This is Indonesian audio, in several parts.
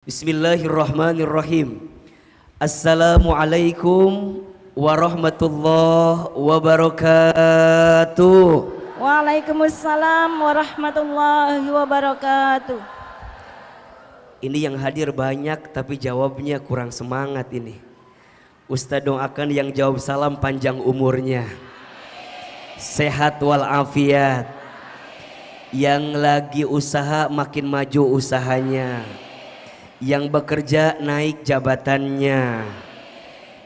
Bismillahirrahmanirrahim. Assalamualaikum warahmatullahi wabarakatuh. Waalaikumsalam warahmatullahi wabarakatuh. Ini yang hadir banyak tapi jawabnya kurang semangat ini. Ustaz doakan yang jawab salam panjang umurnya, sehat walafiat. Yang lagi usaha makin maju usahanya, yang bekerja naik jabatannya,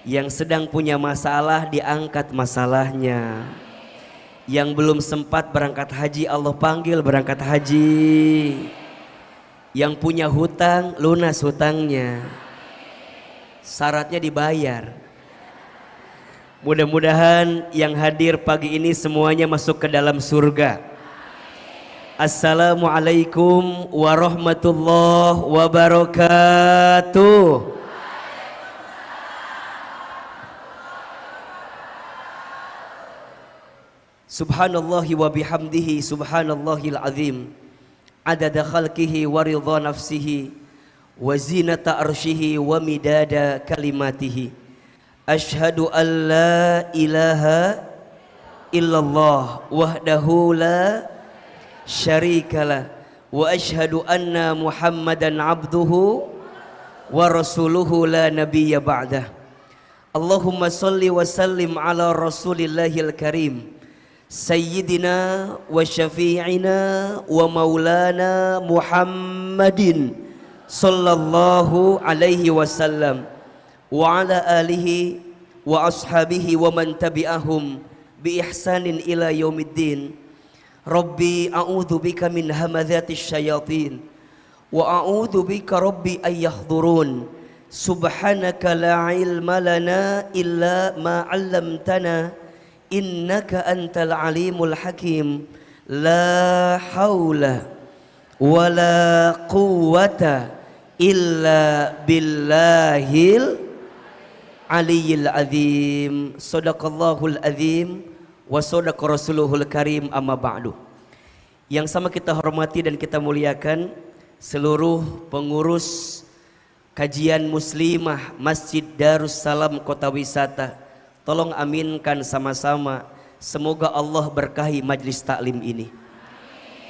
yang sedang punya masalah diangkat masalahnya, yang belum sempat berangkat haji Allah panggil berangkat haji, yang punya hutang lunas hutangnya, syaratnya dibayar. Mudah-mudahan yang hadir pagi ini semuanya masuk ke dalam surga. Assalamualaikum warahmatullahi wabarakatuh. Subhanallahi wa bihamdihi subhanallahil azim. Adada khalqihi wa ridha nafsihi wa zinata arshihi wa midada kalimatihi. Ashhadu an la ilaha illallah wahdahu la syarikalah wa ashhadu anna muhammadan abduhu wa rasuluhu la nabiyya ba'dah. Allahumma salli wa sallim ala rasulillahil karim sayyidina wa syafi'ina wa maulana muhammadin sallallahu alaihi wasallam wa ala alihi wa ashabihi wa man tabi'ahum bi ihsanin ila yaumiddin. Rabbi a'udzu bika min hamadzati syayatin wa a'udzu bika rabbi ay yahdurun. Subhanaka la ilma lana illa ma 'allamtana innaka antal alimul hakim. La haula wala quwwata illa billahil aliyyil azim. Shadaqallahul azim wa sadaqa rasuluhul karim, amma ba'du. Yang sama kita hormati dan kita muliakan seluruh pengurus kajian muslimah Masjid Darussalam Kota Wisata. Tolong aminkan sama-sama, semoga Allah berkahi majlis taklim ini,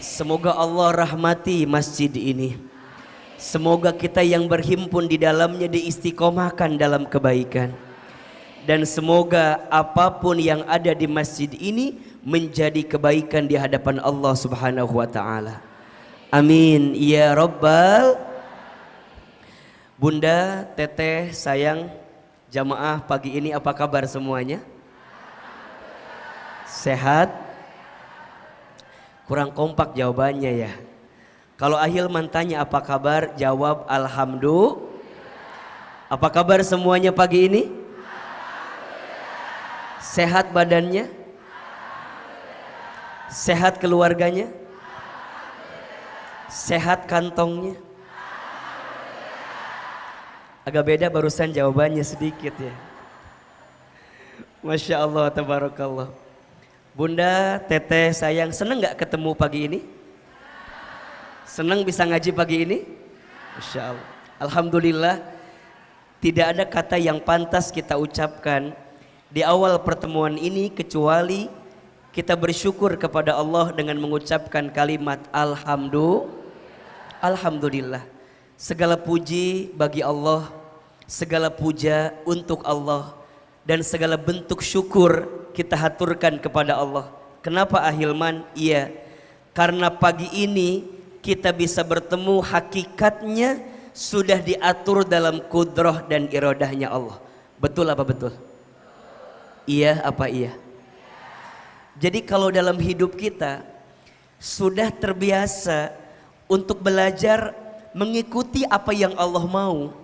semoga Allah rahmati masjid ini, semoga kita yang berhimpun di dalamnya diistiqomahkan dalam kebaikan. Dan semoga apapun yang ada di masjid ini menjadi kebaikan di hadapan Allah Subhanahu wa ta'ala. Amin ya rabbal. Bunda, teteh, sayang, jamaah pagi ini apa kabar semuanya? Sehat? Kurang kompak jawabannya ya. Kalau Ahilman tanya apa kabar, jawab alhamdulillah. Apa kabar semuanya pagi ini? Sehat badannya? Sehat keluarganya? Sehat kantongnya? Agak beda barusan jawabannya sedikit ya. Masya Allah, tabarakallah. Bunda, teteh, sayang, seneng gak ketemu pagi ini? Seneng bisa ngaji pagi ini? Masya Allah. Alhamdulillah, tidak ada kata yang pantas kita ucapkan di awal pertemuan ini kecuali kita bersyukur kepada Allah dengan mengucapkan kalimat Alhamdulillah. Segala puji bagi Allah, segala puja untuk Allah, dan segala bentuk syukur kita haturkan kepada Allah. Kenapa Ahilman? Iya, karena pagi ini kita bisa bertemu hakikatnya sudah diatur dalam kudrah dan iradahnya Allah. Betul apa betul? Iya apa iya? Jadi kalau dalam hidup kita sudah terbiasa untuk belajar mengikuti apa yang Allah mau,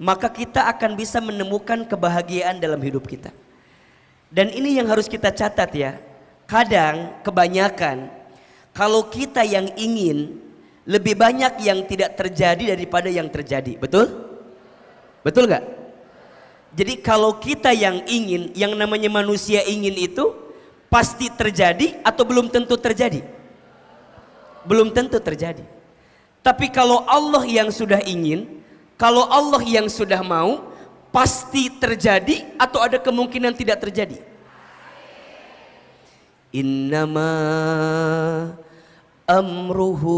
maka kita akan bisa menemukan kebahagiaan dalam hidup kita. Dan ini yang harus kita catat ya. Kadang kebanyakan kalau kita yang ingin, lebih banyak yang tidak terjadi daripada yang terjadi. Betul? Betul gak? Jadi kalau kita yang ingin, yang namanya manusia ingin itu pasti terjadi atau belum tentu terjadi? Belum tentu terjadi. Tapi kalau Allah yang sudah ingin, Kalau Allah yang sudah mau, pasti terjadi atau ada kemungkinan tidak terjadi? Innama amruhu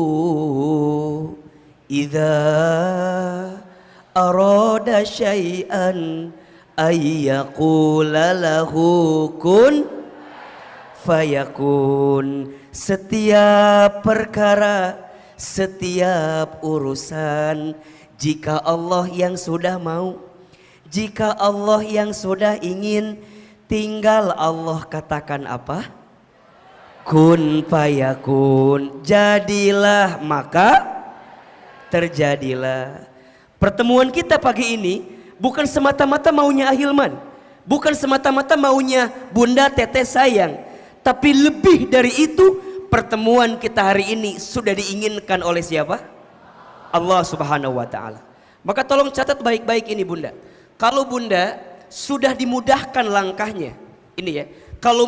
idza arada syai'an ayyaqula lahu kun fayakun. Setiap perkara, setiap urusan, jika Allah yang sudah mau, jika Allah yang sudah ingin, tinggal Allah katakan apa? Kun fayakun. Jadilah maka terjadilah. Pertemuan kita pagi ini bukan semata-mata maunya Ahilman, bukan semata-mata maunya Bunda Teteh sayang, tapi lebih dari itu, pertemuan kita hari ini sudah diinginkan oleh siapa? Allah Subhanahu wa Ta'ala. Maka tolong catat baik-baik ini Bunda. Kalau Bunda sudah dimudahkan langkahnya, ini ya, kalau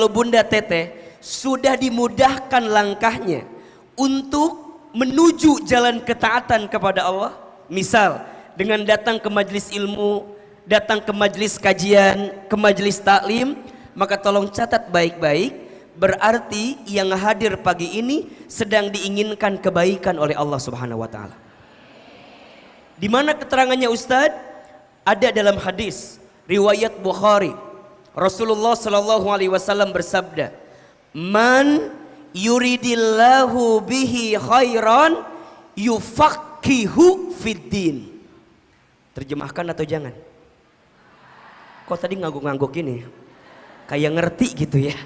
Bunda Teteh sudah dimudahkan langkahnya untuk menuju jalan ketaatan kepada Allah, misal dengan datang ke majelis ilmu, datang ke majelis kajian, ke majelis taklim, maka tolong catat baik-baik, berarti yang hadir pagi ini sedang diinginkan kebaikan oleh Allah Subhanahu wa Ta'ala. Di mana keterangannya Ustadz? Ada dalam hadis riwayat Bukhari. Rasulullah sallallahu alaihi wasallam bersabda, "Man yuridillahu bihi khairan yufaqihu fiddin." Terjemahkan atau jangan? Kok tadi ngangguk-ngangguk ini? Kayak ngerti gitu ya.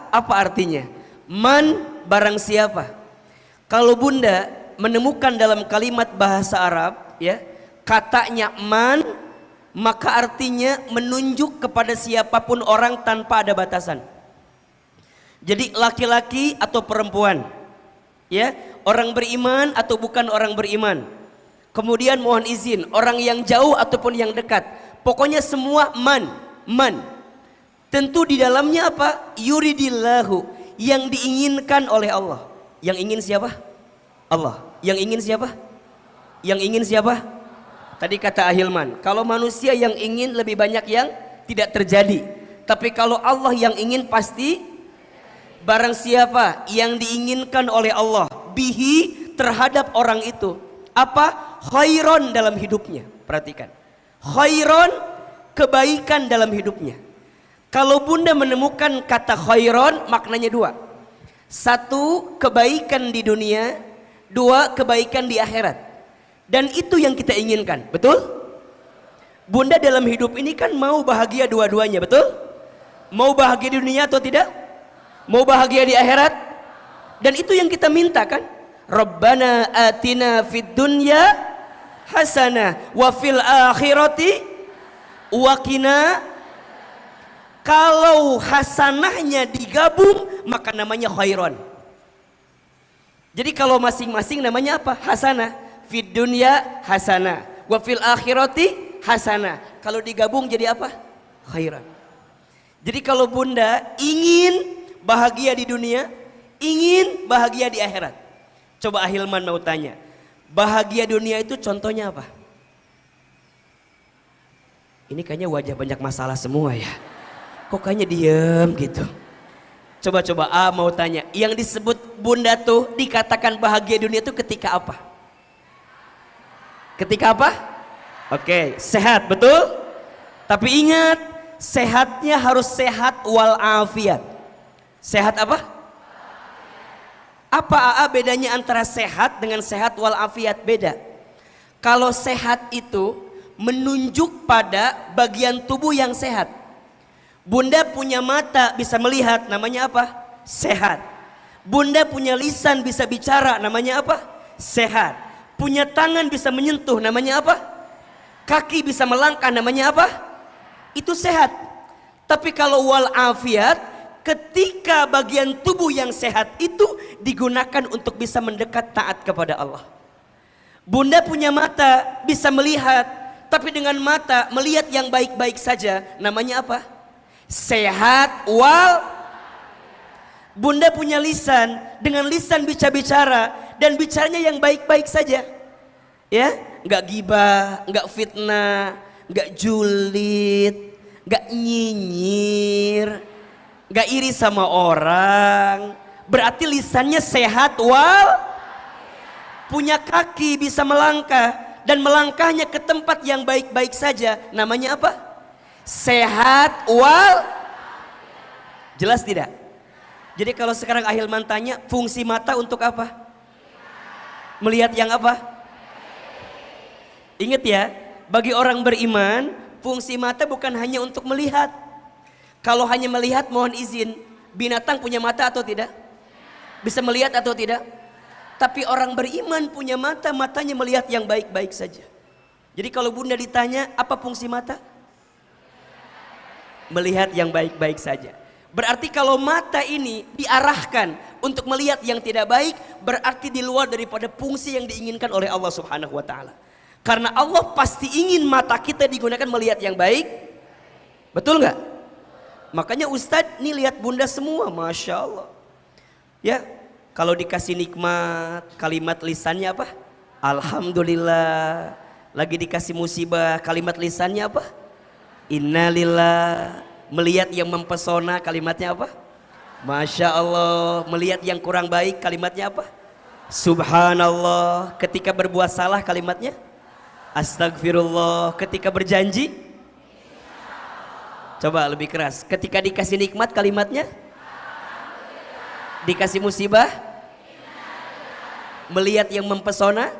Apa artinya? Man, barang siapa. Kalau Bunda menemukan dalam kalimat bahasa Arab ya, katanya man, maka artinya menunjuk kepada siapapun orang tanpa ada batasan. Jadi laki-laki atau perempuan, ya, orang beriman atau bukan orang beriman. Kemudian mohon izin, orang yang jauh ataupun yang dekat. Pokoknya semua man. Tentu di dalamnya apa? Yuridillahu, yang diinginkan oleh Allah. Yang ingin siapa? Allah. Yang ingin siapa? Yang ingin siapa? Tadi kata Ahilman, kalau manusia yang ingin lebih banyak yang tidak terjadi. Tapi kalau Allah yang ingin pasti. Barang siapa yang diinginkan oleh Allah bihi, terhadap orang itu apa? Khairon dalam hidupnya. Perhatikan, khairon, kebaikan dalam hidupnya. Kalau Bunda menemukan kata khairon, maknanya dua. Satu, kebaikan di dunia. Dua, kebaikan di akhirat. Dan itu yang kita inginkan, betul? Bunda dalam hidup ini kan mau bahagia dua-duanya, betul? Mau bahagia di dunia atau tidak? Mau bahagia di akhirat? Dan itu yang kita minta kan? Rabbana atina fid dunya hasanah wa fil akhirati wa qina. Kalau hasanahnya digabung maka namanya khairon. Jadi kalau masing-masing namanya apa? Hasanah. Fid dunya hasanah wa fil akhirati hasanah. Kalau digabung jadi apa? Khairon. Jadi kalau Bunda ingin bahagia di dunia, ingin bahagia di akhirat. Coba Ahilman mau tanya, bahagia dunia itu contohnya apa? Ini kayaknya wajah banyak masalah semua ya. Kok kayaknya diem gitu. Coba A mau tanya, yang disebut Bunda tuh dikatakan bahagia dunia itu ketika apa? Ketika apa? Oke, sehat, betul? Tapi ingat, sehatnya harus sehat walafiat. Sehat apa? Apa AA bedanya antara sehat dengan sehat walafiat? Beda. Kalau sehat itu menunjuk pada bagian tubuh yang sehat. Bunda punya mata bisa melihat, namanya apa? Sehat. Bunda punya lisan bisa bicara, namanya apa? Sehat. Punya tangan bisa menyentuh, namanya apa? Kaki bisa melangkah, namanya apa? Itu sehat. Tapi kalau walafiat, ketika bagian tubuh yang sehat itu digunakan untuk bisa mendekat taat kepada Allah. Bunda punya mata bisa melihat, tapi dengan mata melihat yang baik-baik saja, namanya apa? Sehat wal. Bunda punya lisan, dengan lisan bisa bicara dan bicaranya yang baik-baik saja. Ya, nggak gibah, nggak fitnah, nggak julid, nggak nyinyir, nggak iri sama orang. Berarti lisannya sehat punya kaki, bisa melangkah, dan melangkahnya ke tempat yang baik-baik saja. Namanya apa? Sehat jelas tidak? Jadi kalau sekarang Ahilman tanya, fungsi mata untuk apa? Melihat yang apa? Ingat ya, bagi orang beriman, fungsi mata bukan hanya untuk melihat. Kalau hanya melihat, mohon izin, binatang punya mata atau tidak? Bisa melihat atau tidak? Tapi orang beriman punya mata, matanya melihat yang baik-baik saja. Jadi kalau bunda ditanya, apa fungsi mata? Melihat yang baik-baik saja. Berarti kalau mata ini diarahkan untuk melihat yang tidak baik, berarti di luar daripada fungsi yang diinginkan oleh Allah Subhanahu wa taala. Karena Allah pasti ingin mata kita digunakan melihat yang baik. Betul nggak? Makanya Ustadz nih lihat bunda semua, Masya Allah. Ya, kalau dikasih nikmat, kalimat lisannya apa? Alhamdulillah. Lagi dikasih musibah, kalimat lisannya apa? Innalillah. Melihat yang mempesona, kalimatnya apa? Masya Allah. Melihat yang kurang baik, kalimatnya apa? Subhanallah. Ketika berbuat salah, kalimatnya Astagfirullah. Ketika berjanji, coba lebih keras. Ketika dikasih nikmat, kalimatnya dikasih musibah, melihat yang mempesona,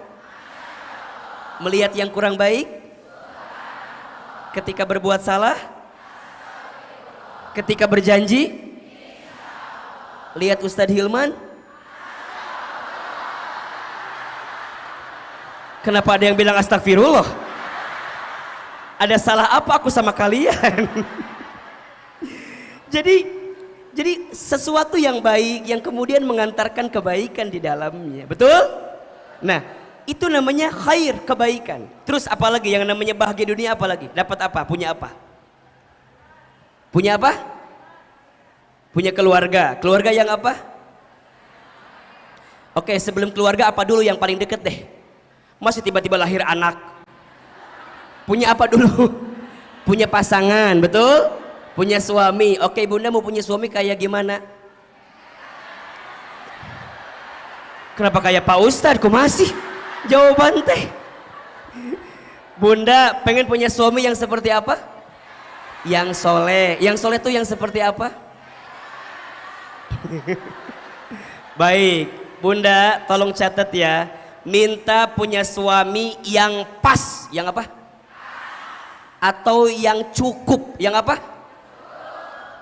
melihat yang kurang baik, ketika berbuat salah, ketika berjanji. Lihat Ustadz Hilman. Kenapa ada yang bilang astagfirullah? Ada salah apa aku sama kalian? Jadi sesuatu yang baik yang kemudian mengantarkan kebaikan di dalamnya. Betul? Nah, itu namanya khair, kebaikan. Terus apalagi yang namanya bahagia dunia, apalagi? Dapat apa? Punya apa? Punya apa? Punya keluarga. Keluarga yang apa? Oke, sebelum keluarga apa dulu yang paling deket deh? Masih tiba-tiba lahir anak. Punya apa dulu? Punya pasangan, betul? Punya suami. Oke, bunda mau punya suami kayak gimana? Kenapa kayak Pak Ustadz? Kok masih jawaban teh? Bunda pengen punya suami yang seperti apa? Yang soleh. Yang soleh tuh yang seperti apa? Baik, bunda tolong catat ya. Minta punya suami yang pas. Yang apa? Atau yang cukup. Yang apa?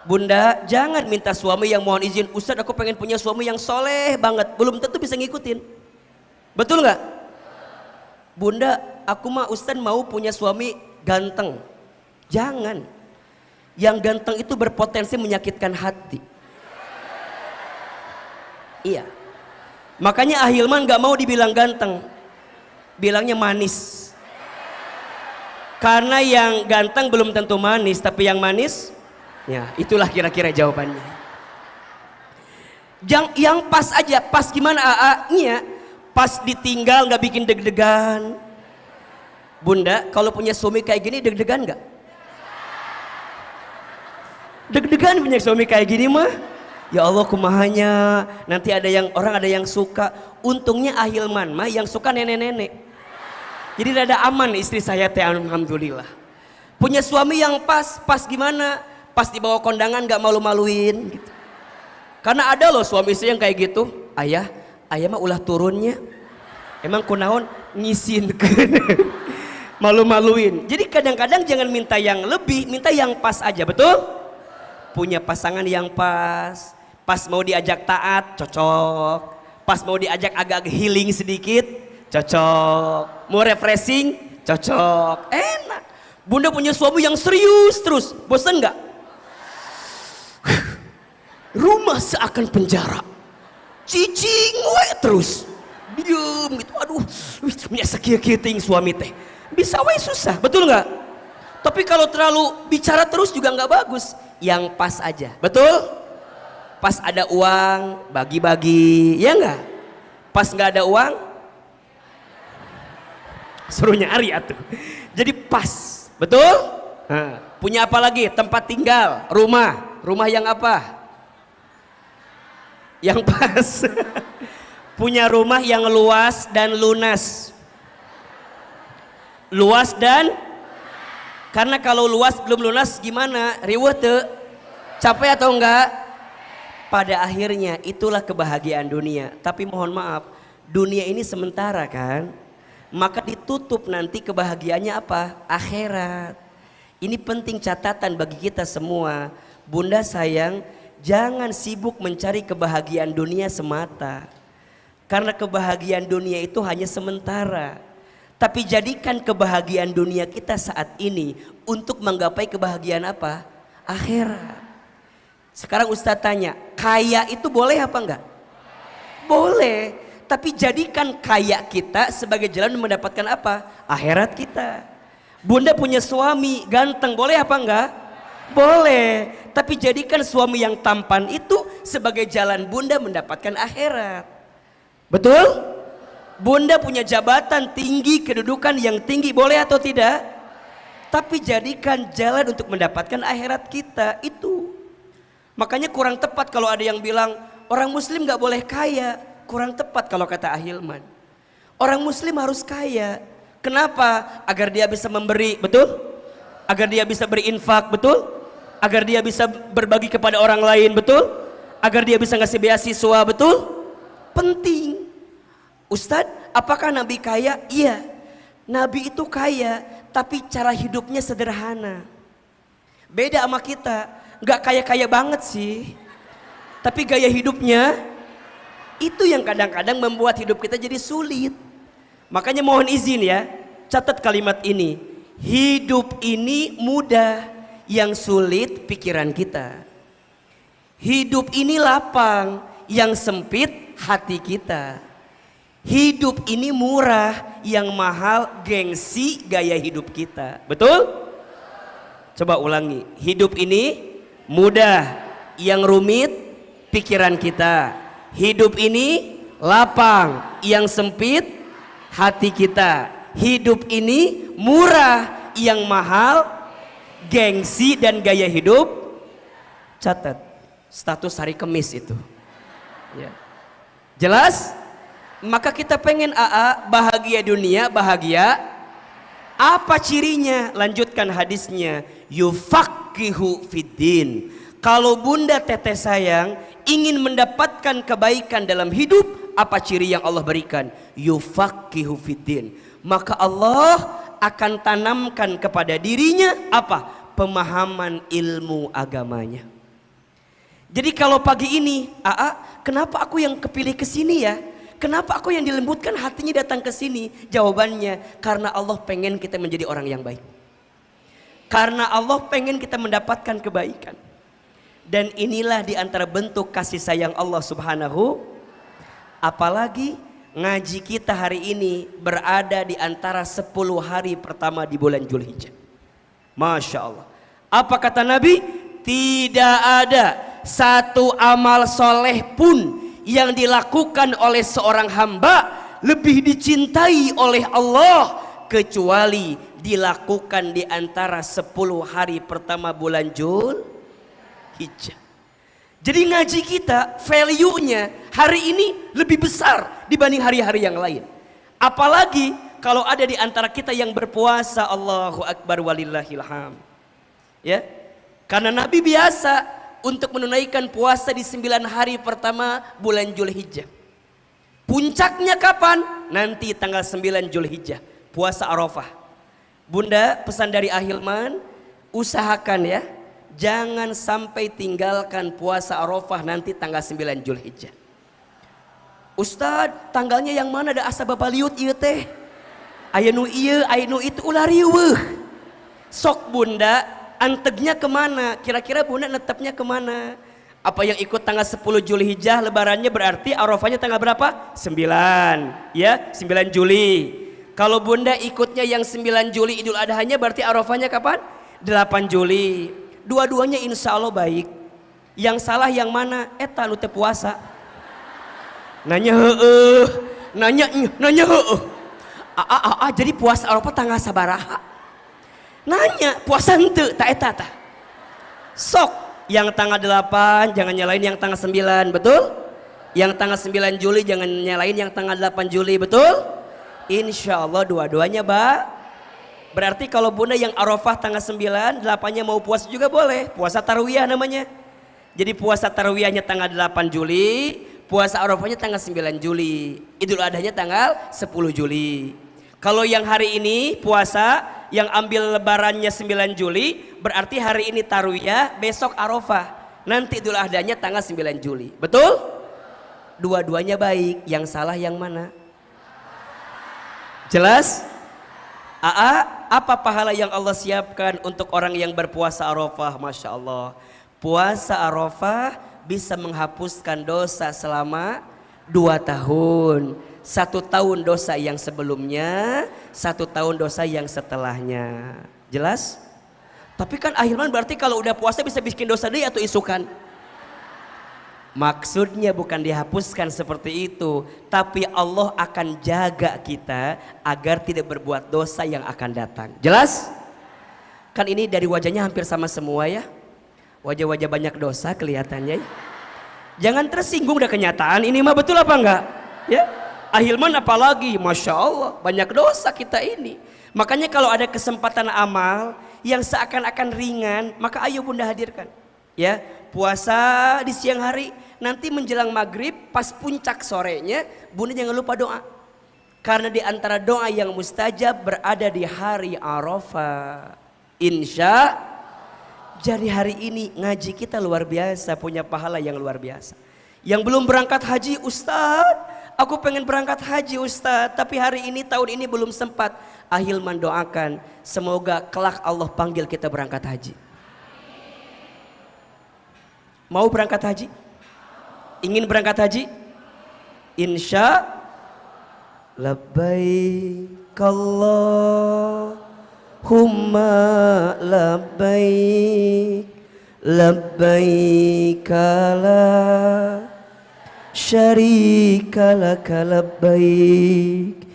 Bunda jangan minta suami yang mohon izin, Ustadz aku pengen punya suami yang soleh banget. Belum tentu bisa ngikutin. Betul nggak? Bunda aku mah Ustadz mau punya suami ganteng. Jangan. Yang ganteng itu berpotensi menyakitkan hati. Iya. Makanya Ahilman gak mau dibilang ganteng, bilangnya manis. Karena yang ganteng belum tentu manis, tapi yang manis, ya itulah kira-kira jawabannya. Yang pas aja, pas gimana AA-nya? Pas ditinggal gak bikin deg-degan. Bunda, kalau punya suami kayak gini deg-degan gak? Deg-degan punya suami kayak gini mah. Ya Allah kumahanya, nanti ada yang suka. Untungnya Ahilman mah yang suka nenek-nenek. Jadi rada aman istri saya teh, alhamdulillah. Punya suami yang pas gimana? Pas dibawa kondangan gak malu-maluin gitu. Karena ada loh suami istri yang kayak gitu. Ayah mah ulah turunnya. Emang kunaon ngisinkeun. Malu-maluin. Jadi kadang-kadang jangan minta yang lebih, minta yang pas aja, betul? Punya pasangan yang pas mau diajak taat cocok, pas mau diajak agak healing sedikit cocok, mau refreshing cocok, enak. Bunda punya suami yang serius terus, bosan nggak? Rumah seakan penjara, cicing we terus, diem gitu, aduh, punya sekian ting suami teh, bisa we susah, betul nggak? Tapi kalau terlalu bicara terus juga nggak bagus. Yang pas aja, betul? Pas ada uang bagi-bagi, ya nggak? Pas nggak ada uang, Suruh nyari atuh. Jadi pas, betul? Nah, punya apa lagi? Tempat tinggal, rumah. Rumah yang apa? Yang pas. Punya rumah yang luas dan lunas. Luas dan, karena kalau luas belum lunas gimana? Riweuh teu? Capek atau enggak? Pada akhirnya itulah kebahagiaan dunia. Tapi mohon maaf, dunia ini sementara kan? Maka ditutup nanti kebahagiaannya apa? Akhirat. Ini penting catatan bagi kita semua. Bunda sayang, jangan sibuk mencari kebahagiaan dunia semata. Karena kebahagiaan dunia itu hanya sementara. Tapi jadikan kebahagiaan dunia kita saat ini untuk menggapai kebahagiaan apa? Akhirat. Sekarang Ustadz tanya, kaya itu boleh apa enggak? Boleh. Tapi jadikan kaya kita sebagai jalan mendapatkan apa? Akhirat kita. Bunda punya suami ganteng, boleh apa enggak? Boleh. Tapi jadikan suami yang tampan itu sebagai jalan Bunda mendapatkan akhirat. Betul? Bunda punya jabatan tinggi, kedudukan yang tinggi, boleh atau tidak? Tapi jadikan jalan untuk mendapatkan akhirat kita itu. Makanya kurang tepat kalau ada yang bilang orang muslim gak boleh kaya. Kurang tepat kalau kata Ahilman. Orang muslim harus kaya. Kenapa? Agar dia bisa memberi, betul? Agar dia bisa berinfak, betul? Agar dia bisa berbagi kepada orang lain, betul? Agar dia bisa ngasih beasiswa, betul? Penting. Ustadz, apakah Nabi kaya? Iya. Nabi itu kaya, tapi cara hidupnya sederhana. Beda sama kita. Gak kaya-kaya banget sih. Tapi gaya hidupnya itu yang kadang-kadang membuat hidup kita jadi sulit. Makanya mohon izin ya, catat kalimat ini. Hidup ini mudah, yang sulit pikiran kita. Hidup ini lapang, yang sempit hati kita. Hidup ini murah, yang mahal gengsi gaya hidup kita. Betul? Coba ulangi. Hidup ini mudah, yang rumit pikiran kita. Hidup ini lapang, yang sempit hati kita. Hidup ini murah, yang mahal gengsi dan gaya hidup. Catat status hari Kemis itu ya. Jelas? Maka kita pengen AA bahagia dunia, bahagia apa cirinya? Lanjutkan hadisnya, yufaqihu fiddin. Kalau Bunda Teteh sayang ingin mendapatkan kebaikan dalam hidup, apa ciri yang Allah berikan? Yufaqihu fiddin. Maka Allah akan tanamkan kepada dirinya apa? Pemahaman ilmu agamanya. Jadi kalau pagi ini, kenapa aku yang kepilih ke sini ya? Kenapa aku yang dilembutkan hatinya datang ke sini? Jawabannya, karena Allah pengen kita menjadi orang yang baik. Karena Allah pengen kita mendapatkan kebaikan. Dan inilah diantara bentuk kasih sayang Allah Subhanahu. Apalagi ngaji kita hari ini berada di antara 10 hari pertama di bulan Zulhijjah. Masya Allah. Apa kata Nabi? Tidak ada satu amal soleh pun yang dilakukan oleh seorang hamba lebih dicintai oleh Allah kecuali dilakukan di antara 10 hari pertama bulan Zulhijjah. Jadi ngaji kita value-nya hari ini lebih besar dibanding hari-hari yang lain. Apalagi kalau ada di antara kita yang berpuasa, Allahu Akbar walillahilham. Ya. Karena Nabi biasa untuk menunaikan puasa di 9 hari pertama bulan Zulhijjah. Puncaknya kapan? Nanti tanggal 9 Zulhijjah, puasa Arafah. Bunda, pesan dari Ahilman, usahakan ya, jangan sampai tinggalkan puasa Arafah nanti tanggal 9 Zulhijjah. Ustadz, tanggalnya yang mana? Ada asa Bapak liut ieu teh. Aya nu ieu, aya nu itu ulah riweuh. Sok Bunda, antegnya kemana? Kira-kira Bunda netepnya kemana? Apa yang ikut tanggal 10 Zulhijjah lebarannya berarti Arafahnya tanggal berapa? 9 ya, 9 Juli. Kalau Bunda ikutnya yang 9 Juli Idul Adhanya berarti Arafahnya kapan? 8 Juli. Dua-duanya insya Allah baik. Yang salah yang mana? Eta nu teu puasa. Nanya heeh, nanya heeh. Jadi puasa Arafah tanggal sabaraha? Nanya, puasa henteu tak eta tah. Sok yang tanggal 8 jangan nyalain yang tanggal 9, betul? Yang tanggal 9 Juli jangan nyalain yang tanggal 8 Juli, betul? Insya Allah dua-duanya berarti kalau bunda yang Arafah tanggal 9, 8-nya mau puasa juga boleh. Puasa Tarwiyah namanya. Jadi puasa Tarwiyahnya tanggal 8 Juli, puasa Arafahnya tanggal 9 Juli. Idul Adhanya tanggal 10 Juli. Kalau yang hari ini puasa yang ambil lebarannya 9 Juli, berarti hari ini Tarwiyah, besok Arafah. Nanti Idul Adhanya tanggal 9 Juli. Betul? Dua-duanya baik. Yang salah yang mana? Jelas? Apa pahala yang Allah siapkan untuk orang yang berpuasa Arafah? Masya Allah. Puasa Arafah bisa menghapuskan dosa selama 2 tahun. 1 tahun dosa yang sebelumnya, 1 tahun dosa yang setelahnya. Jelas? Tapi kan akhirnya berarti kalau udah puasa bisa bikin dosa dia atau isukan? Maksudnya bukan dihapuskan seperti itu, tapi Allah akan jaga kita agar tidak berbuat dosa yang akan datang. Jelas? Kan ini dari wajahnya hampir sama semua ya. Wajah-wajah banyak dosa kelihatannya. Jangan tersinggung udah kenyataan, ini mah betul apa enggak? Ya. Ahilman apalagi, Masya Allah banyak dosa kita ini. Makanya kalau ada kesempatan amal yang seakan-akan ringan, maka ayo bunda hadirkan. Ya, puasa di siang hari, nanti menjelang maghrib pas puncak sorenya bunda jangan lupa doa. Karena di antara doa yang mustajab berada di hari Arafah. Insya jadi hari ini ngaji kita luar biasa, punya pahala yang luar biasa. Yang belum berangkat haji, Ustadz, aku pengen berangkat haji Ustadz, tapi hari ini tahun ini belum sempat. Ahilman doakan semoga kelak Allah panggil kita berangkat haji. Mau berangkat haji? Ingin berangkat haji? Insya labbaik Allahumma labbaik labbaik la syarika laka labbaik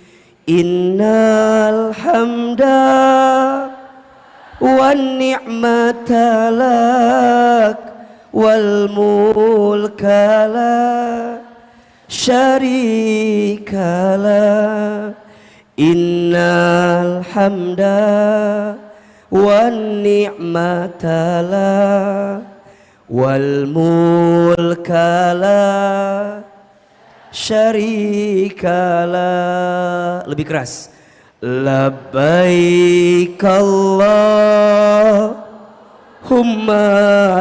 innal hamda wan ni'mata lak wal mulka la syarika lak innal hamda wan ni'mata lak wal mulka la syarikalah. Lebih keras. Labbaik Allahumma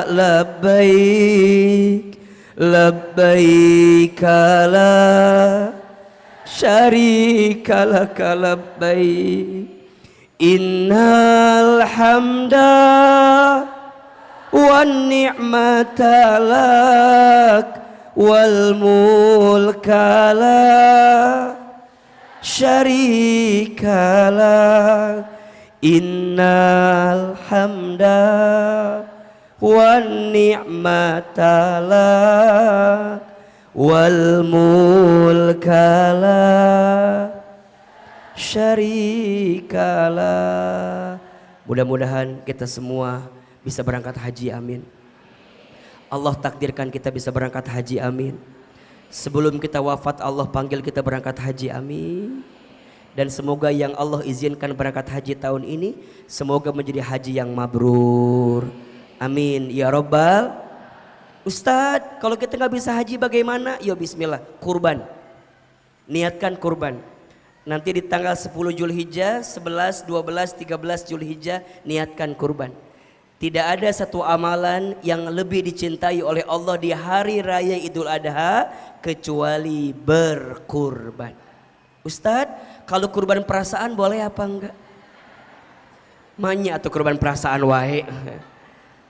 labbaik labbaik la syarika laka labbaik innal hamda wan ni'mata lak wal mulka la syarika lak innal hamda wan ni'mata lak wal mulka la syarika lak. Mudah-mudahan kita semua bisa berangkat haji, amin. Allah takdirkan kita bisa berangkat haji, amin. Sebelum kita wafat Allah panggil kita berangkat haji, amin. Dan semoga yang Allah izinkan berangkat haji tahun ini semoga menjadi haji yang mabrur, amin ya robbal. Ustadz, kalau kita nggak bisa haji bagaimana? Yo bismillah, kurban. Niatkan kurban. Nanti di tanggal 10 Zulhijjah, 11, 12, 13 Zulhijjah niatkan kurban. Tidak ada satu amalan yang lebih dicintai oleh Allah di hari raya Idul Adha kecuali berkurban. Ustadz, kalau kurban perasaan boleh apa enggak? Manya atau kurban perasaan wae.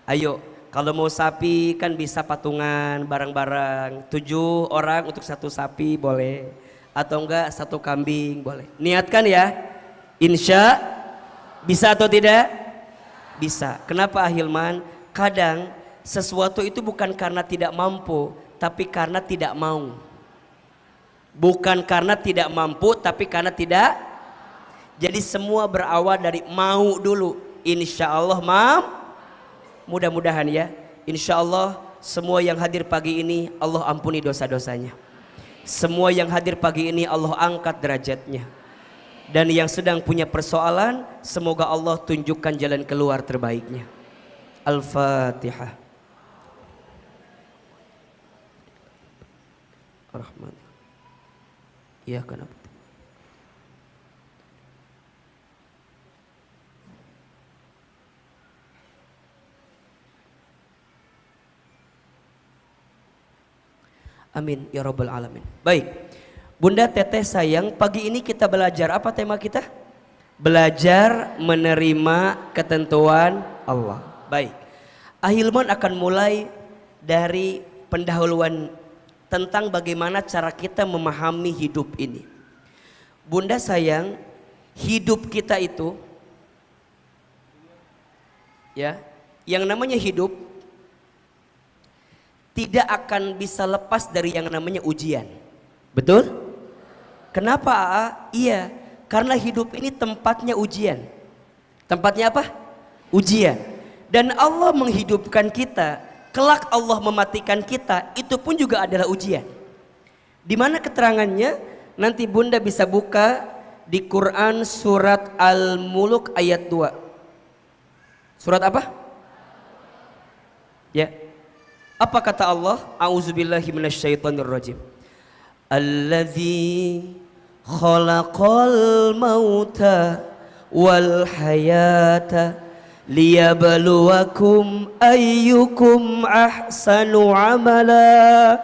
Ayo, kalau mau sapi kan bisa patungan bareng-bareng. 7 orang untuk 1 sapi boleh. Atau enggak 1 kambing boleh. Niatkan ya. Insya bisa atau tidak? Bisa. Kenapa Ahilman? Kadang sesuatu itu bukan karena tidak mampu, tapi karena tidak mau. Bukan karena tidak mampu, tapi karena tidak Jadi semua berawal dari mau dulu. Insya Allah mudah-mudahan ya. Insya Allah semua yang hadir pagi ini Allah ampuni dosa-dosanya. Semua yang hadir pagi ini Allah angkat derajatnya. Dan yang sedang punya persoalan, semoga Allah tunjukkan jalan keluar terbaiknya. Al-Fatihah. Rahman. Iya kenapa? Amin ya rabbal alamin. Baik, Bunda Teteh sayang, pagi ini kita belajar apa tema kita? Belajar menerima ketentuan Allah. Baik, Ahilman akan mulai dari pendahuluan tentang bagaimana cara kita memahami hidup ini. Bunda sayang, hidup kita itu ya, yang namanya hidup tidak akan bisa lepas dari yang namanya ujian. Betul? Kenapa AA? Iya, karena hidup ini tempatnya ujian. Tempatnya apa? Ujian. Dan Allah menghidupkan kita, kelak Allah mematikan kita, itu pun juga adalah ujian. Di mana keterangannya? Nanti Bunda bisa buka di Quran surat Al-Mulk ayat 2. Surat apa? Ya. Apa kata Allah? A'udzubillahi minasyaitonirrajim. Alladzi khalaqal mauta wal hayata liyabluwakum ayyukum ahsanu amala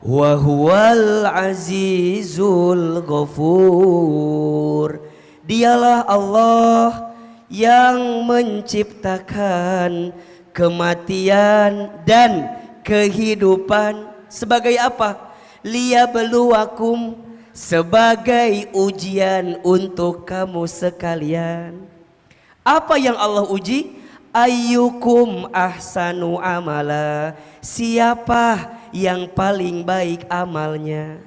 wa huwal azizul ghafur. Dialah Allah yang menciptakan kematian dan kehidupan sebagai apa? Liyabluwakum, sebagai ujian untuk kamu sekalian. Apa yang Allah uji? Ayyukum ahsanu amala, siapa yang paling baik amalnya.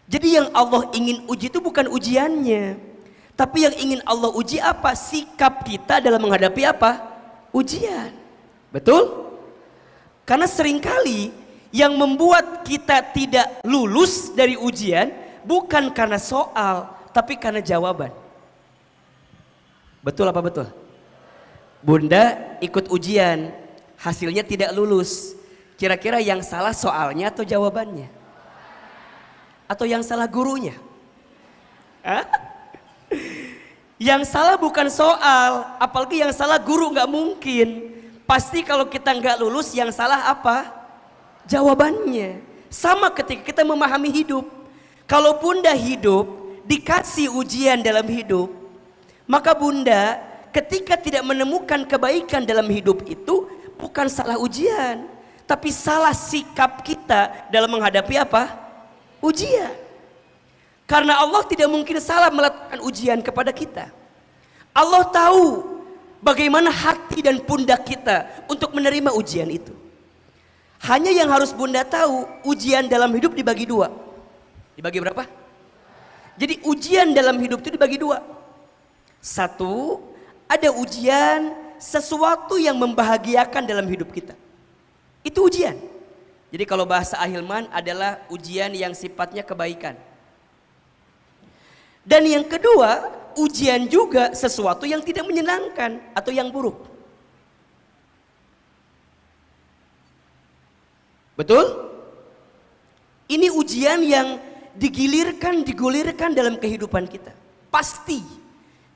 Jadi yang Allah ingin uji itu bukan ujiannya, tapi yang ingin Allah uji apa? Sikap kita dalam menghadapi apa? Ujian. Betul? Karena seringkali yang membuat kita tidak lulus dari ujian bukan karena soal, tapi karena jawaban. Betul apa betul? Bunda ikut ujian, hasilnya tidak lulus. Kira-kira yang salah soalnya atau jawabannya? Atau yang salah gurunya? Hah? Yang salah bukan soal, apalagi yang salah guru, nggak mungkin. Pasti kalau kita nggak lulus, yang salah apa? Jawabannya. Sama ketika kita memahami hidup. Kalau Bunda hidup, dikasih ujian dalam hidup, maka Bunda ketika tidak menemukan kebaikan dalam hidup itu, bukan salah ujian, tapi salah sikap kita dalam menghadapi apa? Ujian. Karena Allah tidak mungkin salah meletakkan ujian kepada kita. Allah tahu bagaimana hati dan pundak kita untuk menerima ujian itu. Hanya yang harus Bunda tahu, ujian dalam hidup dibagi dua. Dibagi berapa? Jadi ujian dalam hidup itu dibagi dua. Satu, ada ujian sesuatu yang membahagiakan dalam hidup kita. Itu ujian. Jadi kalau bahasa Ahilman adalah ujian yang sifatnya kebaikan. Dan yang kedua, ujian juga sesuatu yang tidak menyenangkan atau yang buruk. Betul? Ini ujian yang digulirkan dalam kehidupan kita. Pasti.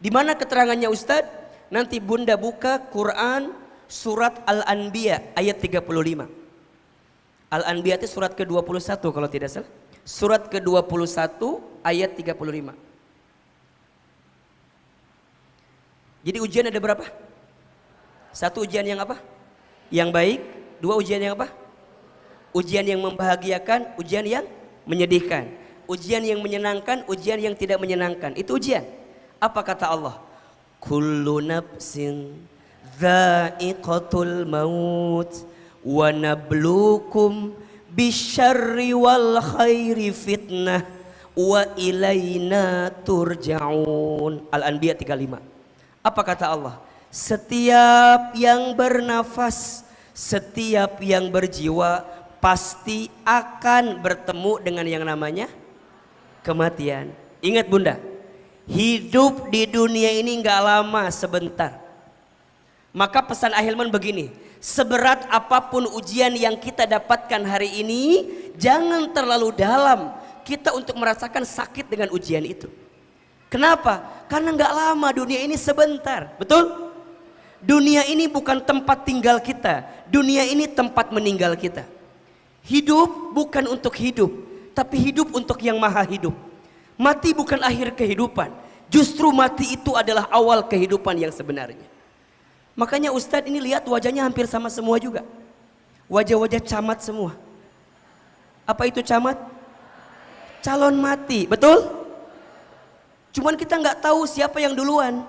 Di mana keterangannya Ustadz? Nanti Bunda buka Quran surat Al-Anbiya ayat 35. Al-Anbiya itu surat ke-21 kalau tidak salah. Surat ke-21 ayat 35. Jadi ujian ada berapa? Satu ujian yang apa? Yang baik. Dua ujian yang apa? Ujian yang membahagiakan, ujian yang menyedihkan. Ujian yang menyenangkan, ujian yang tidak menyenangkan. Itu ujian. Apa kata Allah? Kullu nafsin dha'iqatul maut wa nabluukum bisyarri wal khairi fitnah wa ilaina turja'un. Al-Anbiya 35. Apa kata Allah? Setiap yang bernafas, setiap yang berjiwa pasti akan bertemu dengan yang namanya kematian. Ingat bunda, hidup di dunia ini nggak lama, sebentar. Maka pesan Ahilman begini, seberat apapun ujian yang kita dapatkan hari ini, jangan terlalu dalam kita untuk merasakan sakit dengan ujian itu. Kenapa? Karena nggak lama, dunia ini sebentar, betul? Dunia ini bukan tempat tinggal kita, dunia ini tempat meninggal kita. Hidup bukan untuk hidup, tapi hidup untuk yang maha hidup. Mati bukan akhir kehidupan, justru mati itu adalah awal kehidupan yang sebenarnya. Makanya Ustadz ini lihat wajahnya hampir sama semua juga. Wajah-wajah camat semua. Apa itu camat? Calon mati, betul? Cuman kita nggak tahu siapa yang duluan.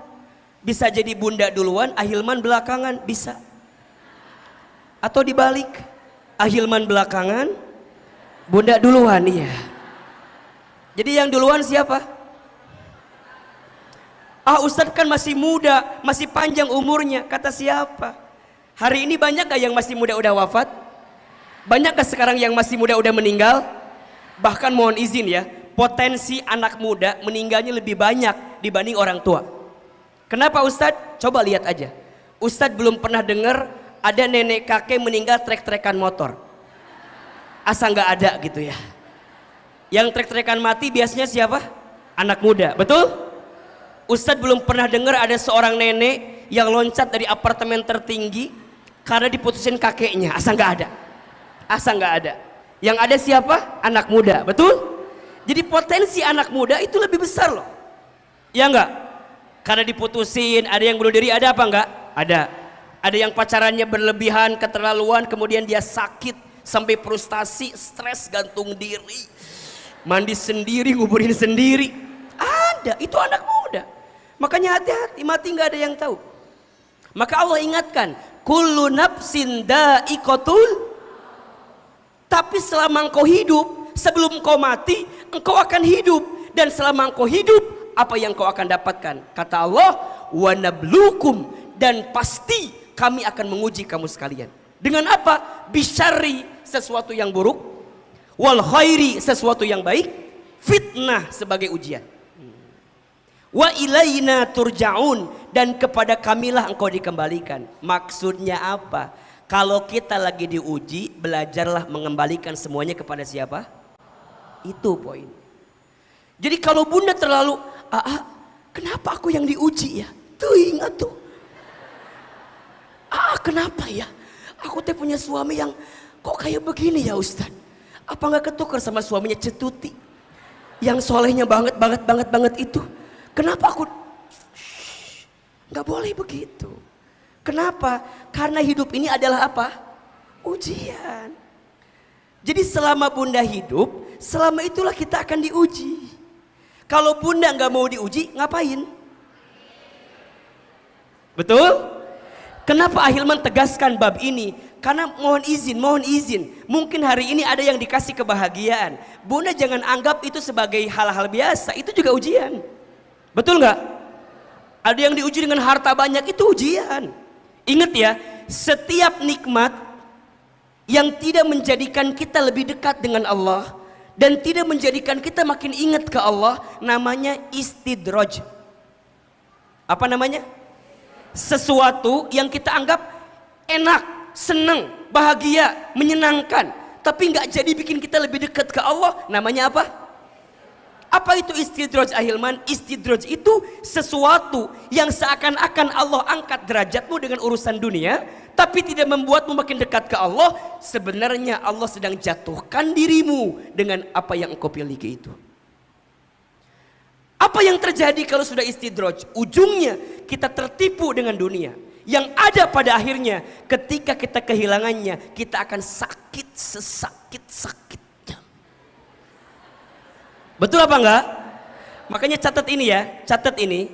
Bisa jadi bunda duluan, Ahilman belakangan, bisa. Atau dibalik, Ahilman belakangan, bunda duluan, iya. Jadi yang duluan siapa? Ah, Ustadz kan masih muda, masih panjang umurnya. Kata siapa? Hari ini banyak gak yang masih muda udah wafat? Banyak gak sekarang yang masih muda udah meninggal? Bahkan mohon izin ya, potensi anak muda meninggalnya lebih banyak dibanding orang tua. Kenapa Ustadz? Coba lihat aja. Ustadz belum pernah dengar ada nenek kakek meninggal trek-trekan motor. Asa nggak ada gitu ya. Yang trek-trekan mati biasanya siapa? Anak muda, betul? Ustadz belum pernah dengar ada seorang nenek yang loncat dari apartemen tertinggi karena diputusin kakeknya. Asa nggak ada. Asa nggak ada. Yang ada siapa? Anak muda, betul? Jadi potensi anak muda itu lebih besar loh. Ya enggak? Karena diputusin, ada yang bunuh diri, ada apa enggak? Ada. Ada yang pacarannya berlebihan, keterlaluan, kemudian dia sakit sampai frustasi, stres, gantung diri, mandi sendiri, nguburin sendiri. Ada, itu anak muda. Makanya hati-hati, mati nggak ada yang tahu. Maka Allah ingatkan, kullu nafsin dha'iqatul. Tapi selama engkau hidup, sebelum engkau mati, engkau akan hidup. Dan selama engkau hidup, apa yang kau akan dapatkan? Kata Allah, wa nablukum, dan pasti kami akan menguji kamu sekalian. Dengan apa? Bisyarri, sesuatu yang buruk, wal khairi, sesuatu yang baik, fitnah sebagai ujian. Wa ilaina turja'un, dan kepada kamilah engkau dikembalikan. Maksudnya apa? Kalau kita lagi diuji, belajarlah mengembalikan semuanya kepada siapa? Itu poin. Jadi kalau bunda terlalu, kenapa aku yang diuji ya? Tuh ingat tuh. Kenapa ya? Aku teh punya suami yang kok kayak begini ya Ustadz? Apa nggak ketukar sama suaminya Cetuti? Yang solehnya banget itu. Kenapa aku? Nggak boleh begitu. Kenapa? Karena hidup ini adalah apa? Ujian. Jadi selama bunda hidup, selama itulah kita akan diuji. Kalau bunda nggak mau diuji, ngapain? Betul? Kenapa Ahilman tegaskan bab ini? Karena mohon izin. Mungkin hari ini ada yang dikasih kebahagiaan. Bunda jangan anggap itu sebagai hal-hal biasa. Itu juga ujian. Betul nggak? Ada yang diuji dengan harta banyak, itu ujian. Ingat ya, setiap nikmat yang tidak menjadikan kita lebih dekat dengan Allah dan tidak menjadikan kita makin ingat ke Allah, namanya istidraj. Apa namanya? Sesuatu yang kita anggap enak, senang, bahagia, menyenangkan, tapi nggak jadi bikin kita lebih dekat ke Allah, namanya apa? Apa itu istidraj Ahilman? Istidraj itu sesuatu yang seakan-akan Allah angkat derajatmu dengan urusan dunia, tapi tidak membuatmu makin dekat ke Allah. Sebenarnya Allah sedang jatuhkan dirimu dengan apa yang engkau miliki itu. Apa yang terjadi kalau sudah istidraj? Ujungnya kita tertipu dengan dunia. Yang ada pada akhirnya ketika kita kehilangannya, kita akan sakit sesakit-sakitnya. Betul apa enggak? Makanya catat ini ya, catat ini.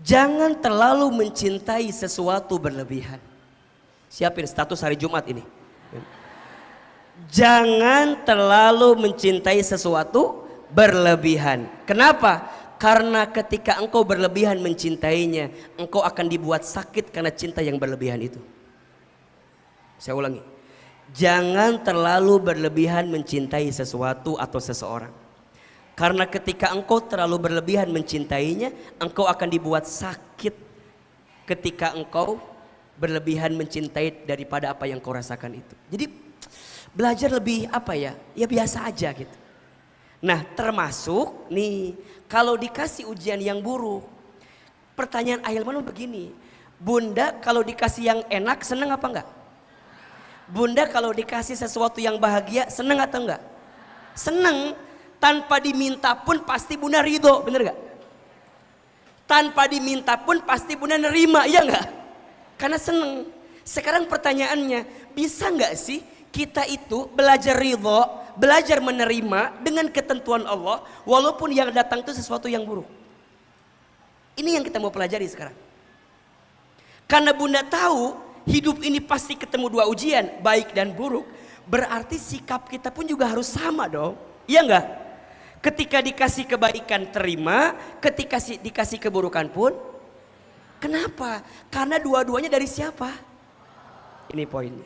Jangan terlalu mencintai sesuatu berlebihan. Siapin status hari Jumat ini. Jangan terlalu mencintai sesuatu berlebihan. Kenapa? Karena ketika engkau berlebihan mencintainya, engkau akan dibuat sakit karena cinta yang berlebihan itu. Saya ulangi, jangan terlalu berlebihan mencintai sesuatu atau seseorang. Karena ketika engkau terlalu berlebihan mencintainya, engkau akan dibuat sakit ketika engkau berlebihan mencintai daripada apa yang kau rasakan itu. Jadi belajar lebih apa ya biasa aja gitu. Nah termasuk nih kalau dikasih ujian yang buruk. Pertanyaan Ahilman begini, Bunda kalau dikasih yang enak seneng apa enggak? Bunda kalau dikasih sesuatu yang bahagia seneng atau enggak? Seneng. Tanpa diminta pun pasti Bunda ridho, bener gak? Tanpa diminta pun pasti Bunda nerima, iya gak? Karena seneng. Sekarang pertanyaannya, bisa gak sih kita itu belajar ridho, belajar menerima dengan ketentuan Allah, walaupun yang datang itu sesuatu yang buruk? Ini yang kita mau pelajari sekarang. Karena Bunda tahu hidup ini pasti ketemu dua ujian, baik dan buruk. Berarti sikap kita pun juga harus sama dong, iya gak? Ketika dikasih kebaikan terima, ketika dikasih keburukan pun. Kenapa? Karena dua-duanya dari siapa? Ini poinnya.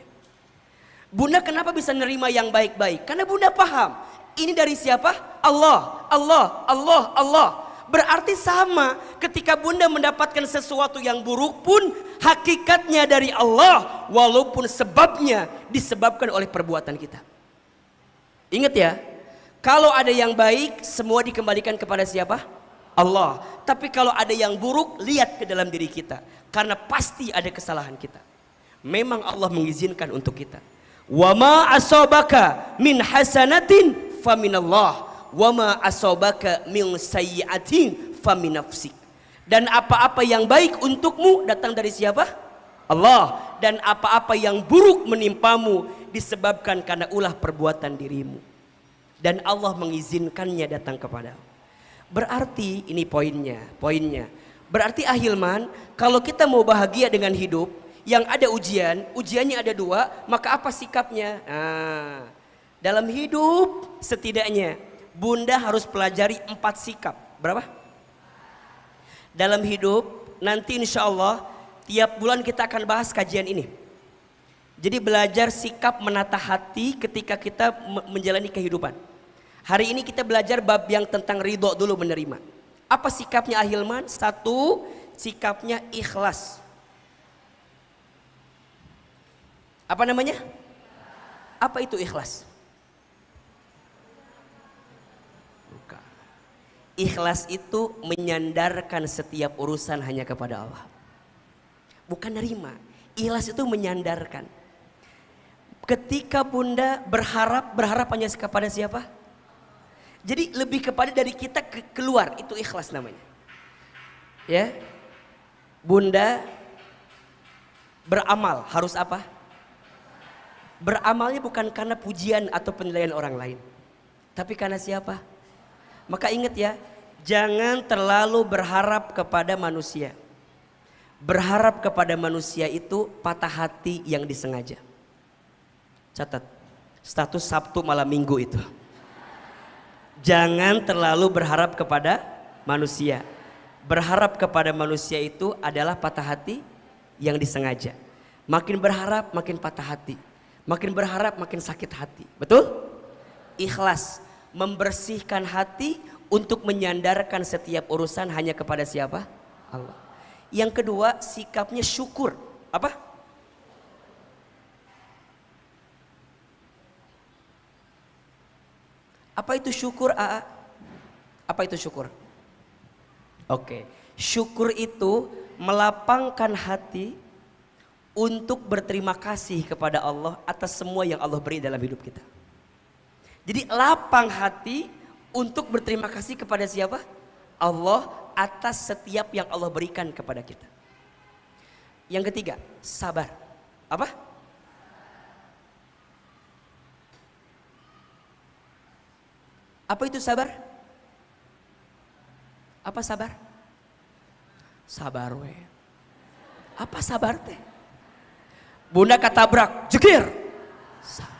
Bunda kenapa bisa nerima yang baik-baik? Karena Bunda paham, ini dari siapa? Allah, Allah, Allah, Allah. Berarti sama, ketika Bunda mendapatkan sesuatu yang buruk pun hakikatnya dari Allah, walaupun sebabnya disebabkan oleh perbuatan kita. Ingat ya, kalau ada yang baik, semua dikembalikan kepada siapa? Allah. Tapi kalau ada yang buruk, lihat ke dalam diri kita. Karena pasti ada kesalahan kita. Memang Allah mengizinkan untuk kita. Wa ma asabaka min hasanatin faminallah. Wa ma asabaka min sayyi'atin faminafsik. Dan apa-apa yang baik untukmu datang dari siapa? Allah. Dan apa-apa yang buruk menimpamu disebabkan karena ulah perbuatan dirimu. Dan Allah mengizinkannya datang kepada. Berarti ini poinnya. Berarti Ahilman, kalau kita mau bahagia dengan hidup yang ada ujiannya ada dua, maka apa sikapnya? Nah, dalam hidup setidaknya Bunda harus pelajari 4 sikap. Berapa? Dalam hidup nanti insya Allah tiap bulan kita akan bahas kajian ini. Jadi belajar sikap menata hati ketika kita menjalani kehidupan. Hari ini kita belajar bab yang tentang ridho dulu, menerima. Apa sikapnya Ahilman? 1, sikapnya ikhlas. Apa namanya? Apa itu ikhlas? Bukan. Ikhlas itu menyandarkan setiap urusan hanya kepada Allah. Bukan nerima. Ikhlas itu menyandarkan. Ketika Bunda berharap hanya kepada siapa? Jadi lebih kepada dari kita keluar, itu ikhlas namanya. Ya. Bunda beramal harus apa? Beramalnya bukan karena pujian atau penilaian orang lain. Tapi karena siapa? Maka ingat ya, jangan terlalu berharap kepada manusia. Berharap kepada manusia itu patah hati yang disengaja. Catat, status Sabtu malam Minggu itu. Jangan terlalu berharap kepada manusia. Berharap kepada manusia itu adalah patah hati yang disengaja. Makin berharap makin patah hati. Makin berharap makin sakit hati. Betul? Ikhlas, membersihkan hati untuk menyandarkan setiap urusan hanya kepada siapa? Allah. Yang kedua, sikapnya syukur. Apa? Apa itu syukur, AA? Apa itu syukur? Oke, syukur itu melapangkan hati untuk berterima kasih kepada Allah atas semua yang Allah beri dalam hidup kita. Jadi lapang hati untuk berterima kasih kepada siapa? Allah atas setiap yang Allah berikan kepada kita. Yang ketiga, sabar. Apa? Apa itu sabar? Apa sabar? Sabar we. Apa sabar teh? Bunda ketabrak, jekir. Sabar.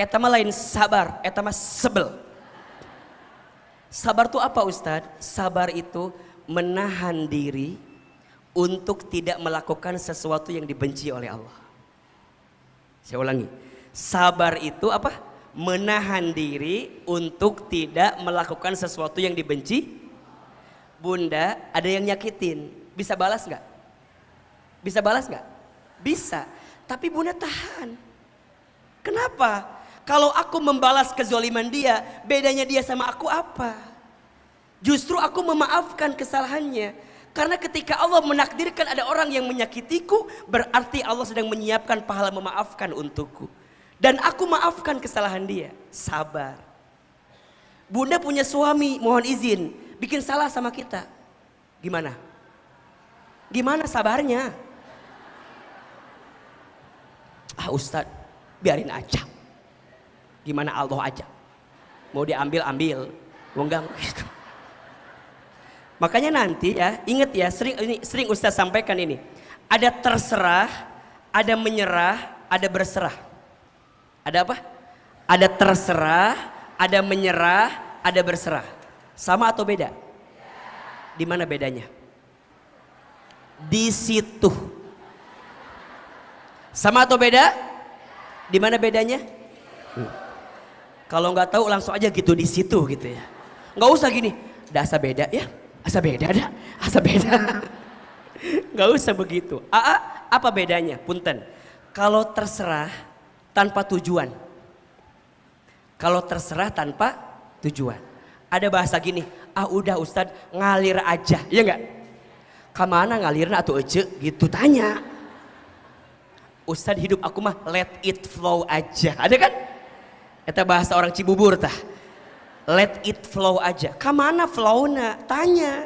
Eta mah lain sabar, eta mah sebel. Sabar itu apa Ustadz? Sabar itu menahan diri untuk tidak melakukan sesuatu yang dibenci oleh Allah. Saya ulangi. Sabar itu apa? Menahan diri untuk tidak melakukan sesuatu yang dibenci. Bunda, ada yang nyakitin, bisa balas nggak? Bisa balas nggak? Bisa. Tapi Bunda tahan. Kenapa? Kalau aku membalas kezoliman dia, bedanya dia sama aku apa? Justru aku memaafkan kesalahannya. Karena ketika Allah menakdirkan ada orang yang menyakitiku, berarti Allah sedang menyiapkan pahala memaafkan untukku. Dan aku maafkan kesalahan dia. Sabar. Bunda punya suami, mohon izin, bikin salah sama kita. Gimana? Gimana sabarnya? Ah Ustadz, biarin aja. Gimana Allah aja. Mau diambil, ambil. Mau enggak gitu. Makanya nanti ya, ingat ya, sering Ustadz sampaikan ini. Ada terserah, ada menyerah, ada berserah. Ada apa? Ada terserah, ada menyerah, ada berserah. Sama atau beda? Di mana bedanya? Di situ. Sama atau beda? Di mana bedanya? Kalau nggak tahu langsung aja gitu di situ gitu ya. Nggak usah gini, dah asa beda ya, asa beda dah, asa beda. Nggak usah begitu. Apa bedanya? Punten. Kalau terserah tanpa tujuan. Kalau terserah tanpa tujuan. Ada bahasa gini, udah Ustadz ngalir aja, ya nggak? Kemana ngalirna atau ece gitu tanya. Ustadz hidup aku mah let it flow aja, ada kan? Eta bahasa orang Cibubur tah. Let it flow aja. Kemana flowna? Tanya.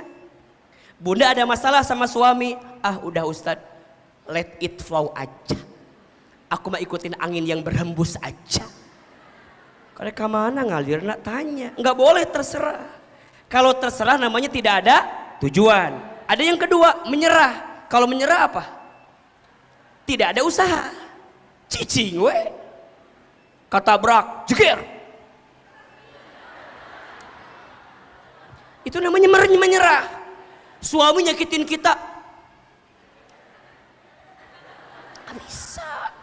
Bunda ada masalah sama suami. Udah Ustadz, let it flow aja. Aku mah ikutin angin yang berhembus aja. Karena kemana ngalir nak tanya. Nggak boleh terserah. Kalau terserah namanya tidak ada tujuan. Ada yang kedua, menyerah. Kalau menyerah apa? Tidak ada usaha. Cicing we. Katabrak, jekir. Itu namanya menyerah. Suami nyakitin kita. Gak bisa.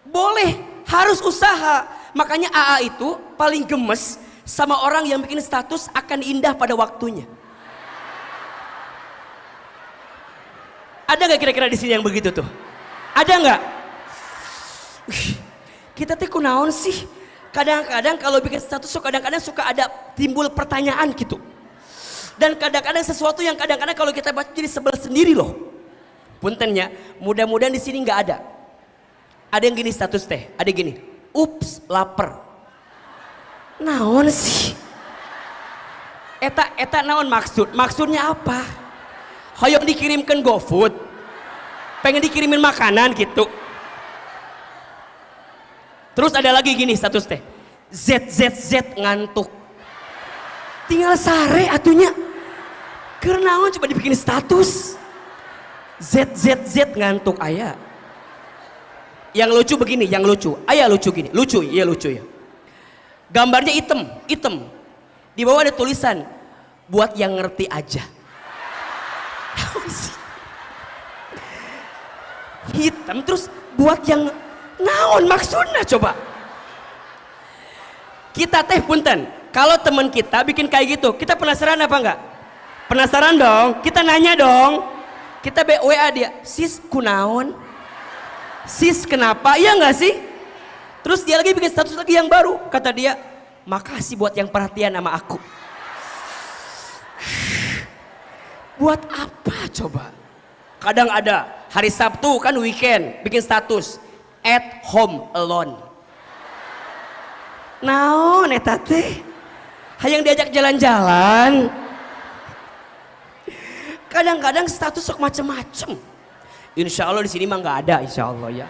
Boleh, harus usaha. Makanya AA itu paling gemes sama orang yang bikin status akan indah pada waktunya. Ada nggak kira-kira di sini yang begitu tuh? Ada nggak? Kita tuh kunaon sih? Kadang-kadang kalau bikin status kadang-kadang suka ada timbul pertanyaan gitu. Dan kadang-kadang sesuatu yang kadang-kadang kalau kita baca jadi sebel sendiri loh. Puntennya, mudah-mudahan di sini nggak ada. Ada yang gini status teh, ada gini. Ups, lapar. Naon sih? Eta naon maksud? Maksudnya apa? Hoyong dikirimkan GoFood. Pengen dikirimin makanan gitu. Terus ada lagi gini status teh. ZZZ ngantuk. Tinggal sare atunya. Kenaon coba dibikin status. ZZZ ngantuk aya. Yang lucu begini, yang lucu. Aya lucu gini. Lucu, iya lucu ya. Gambarnya hitam. Di bawah ada tulisan buat yang ngerti aja. Hitam terus buat yang naon maksudnya coba. Kita teh punten, kalau teman kita bikin kayak gitu, kita penasaran apa enggak? Penasaran dong, kita nanya dong. Kita WA dia, sis kunaon? Sis kenapa? Iya enggak sih? Terus dia lagi bikin status lagi yang baru, kata dia, makasih buat yang perhatian sama aku. Buat apa coba? Kadang ada hari Sabtu kan weekend bikin status at home alone. Naon eta teh? Hayang diajak jalan-jalan. Kadang-kadang status sok macem-macem. Insya Allah di sini mah nggak ada, insya Allah ya.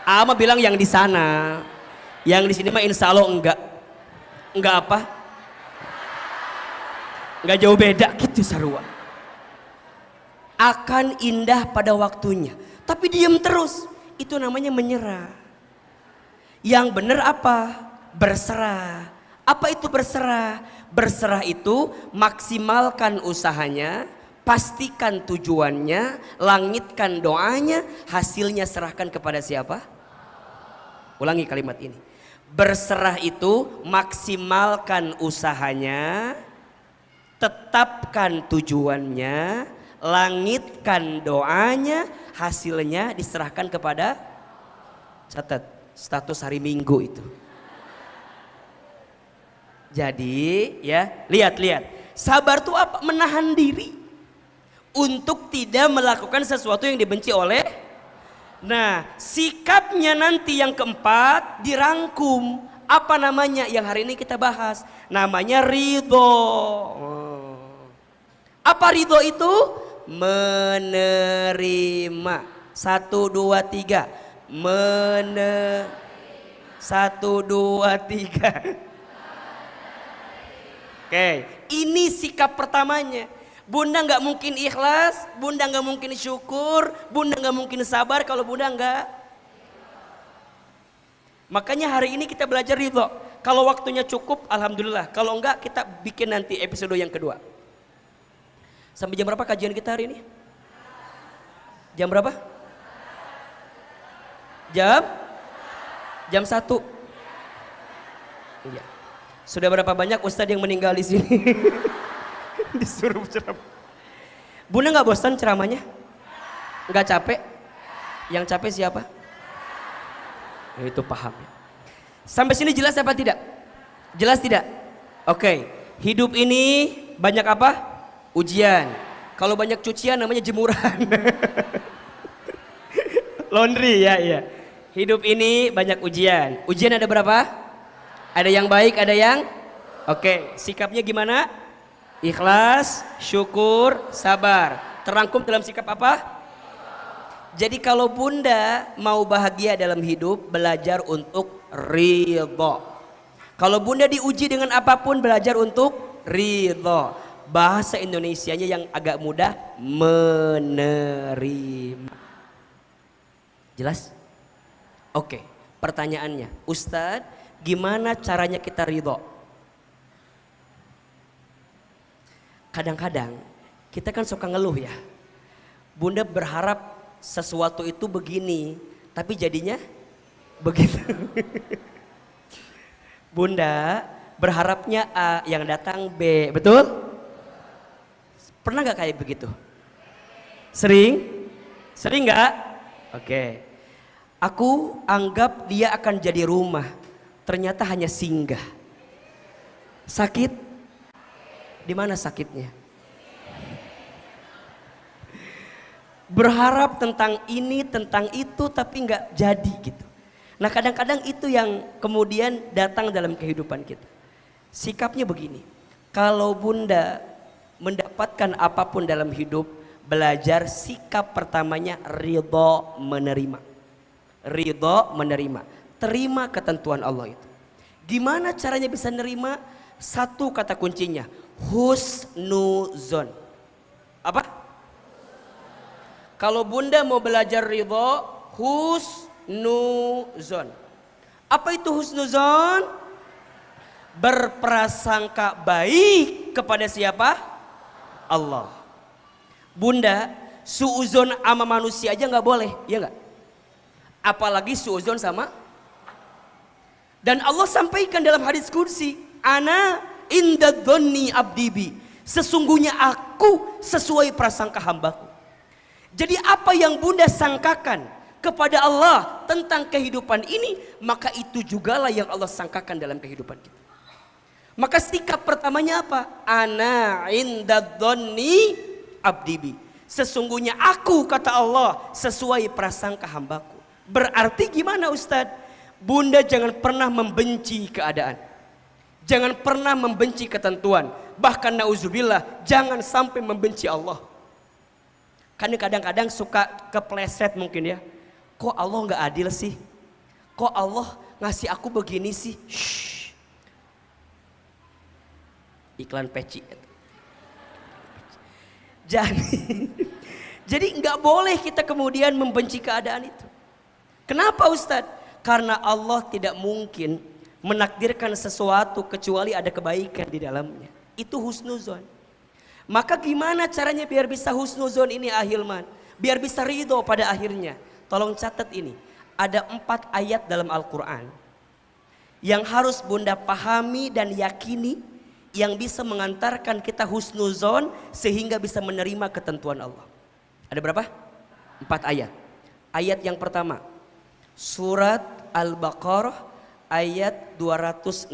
Ama bilang yang di sana, yang di sini mah insya Allah enggak. Enggak apa? Enggak jauh beda gitu sarua. Akan indah pada waktunya, tapi diam terus, itu namanya menyerah. Yang benar apa? Berserah. Apa itu berserah? Berserah itu maksimalkan usahanya, pastikan tujuannya, langitkan doanya, hasilnya serahkan kepada siapa? Ulangi kalimat ini. Berserah itu maksimalkan usahanya, tetapkan tujuannya, langitkan doanya, hasilnya diserahkan kepada, catat status hari Minggu itu. Jadi ya, lihat. Sabar itu apa? Menahan diri untuk tidak melakukan sesuatu yang dibenci oleh. Nah, sikapnya nanti yang keempat dirangkum. Apa namanya? Yang hari ini kita bahas. Namanya ridho. Apa ridho itu? Menerima. 1, 2, 3. 1, 2, 3. Oke, ini sikap pertamanya. Bunda nggak mungkin ikhlas, bunda nggak mungkin syukur, bunda nggak mungkin sabar kalau bunda nggak. Makanya hari ini kita belajar ridho. Kalau waktunya cukup, alhamdulillah. Kalau enggak, kita bikin nanti episode yang kedua. Sampai jam berapa kajian kita hari ini? Jam berapa? Jam 1. Iya. Sudah berapa banyak ustadz yang meninggal di sini? Disuruh ceramah. Bunda nggak bosan ceramahnya? Nggak capek? Yang capek siapa? Ya, itu paham ya. Sampai sini jelas apa tidak? Jelas tidak? Oke. Hidup ini banyak apa? Ujian. Kalau banyak cucian namanya jemuran. Laundry ya. Hidup ini banyak ujian. Ujian ada berapa? Ada yang baik, ada yang oke. Sikapnya gimana? Ikhlas, syukur, sabar. Terangkum dalam sikap apa? Jadi kalau bunda mau bahagia dalam hidup, belajar untuk ridho. Kalau bunda diuji dengan apapun, belajar untuk ridho. Bahasa Indonesianya yang agak mudah, menerima. Jelas? Oke, pertanyaannya, Ustadz, gimana caranya kita ridho? Kadang-kadang kita kan suka ngeluh ya. Bunda berharap sesuatu itu begini, tapi jadinya begitu. Bunda berharapnya A, yang datang B, betul? Pernah gak kayak begitu? Sering? Sering gak? Oke. Aku anggap dia akan jadi rumah, ternyata hanya singgah. Sakit? Di mana sakitnya? Berharap tentang ini, tentang itu, tapi nggak jadi gitu. Nah kadang-kadang itu yang kemudian datang dalam kehidupan kita. Sikapnya begini, kalau bunda mendapatkan apapun dalam hidup, belajar sikap pertamanya ridho menerima. Ridho menerima, terima ketentuan Allah itu. Gimana caranya bisa nerima? Satu kata kuncinya, husnuzon. Apa? Kalau bunda mau belajar ridho, husnuzon. Apa itu husnuzon? Berprasangka baik kepada siapa? Allah. Bunda, suuzon sama manusia aja nggak boleh, ya nggak? Apalagi suuzon sama. Dan Allah sampaikan dalam hadis kursi, ana inda dhonni abdibi, sesungguhnya aku sesuai prasangka hambaku. Jadi apa yang bunda sangkakan kepada Allah tentang kehidupan ini, maka itu jugalah yang Allah sangkakan dalam kehidupan kita. Maka sikap pertamanya apa? Ana inda dhonni abdibi, sesungguhnya aku, kata Allah, sesuai prasangka hambaku. Berarti gimana Ustadz? Bunda jangan pernah membenci keadaan, jangan pernah membenci ketentuan, bahkan nauzubillah jangan sampai membenci Allah. Karena kadang-kadang suka kepleset mungkin ya, kok Allah nggak adil sih, kok Allah ngasih aku begini sih. Shhh. Iklan peci. Jadi nggak boleh kita kemudian membenci keadaan itu. Kenapa Ustadz? Karena Allah tidak mungkin menakdirkan sesuatu kecuali ada kebaikan di dalamnya. Itu husnuzon. Maka gimana caranya biar bisa husnuzon ini Ahilman? Biar bisa ridho pada akhirnya. Tolong catat ini. Ada 4 ayat dalam Al-Quran yang harus Bunda pahami dan yakini, yang bisa mengantarkan kita husnuzon sehingga bisa menerima ketentuan Allah. Ada berapa? 4 ayat. Ayat yang pertama, surat Al-Baqarah ayat 216.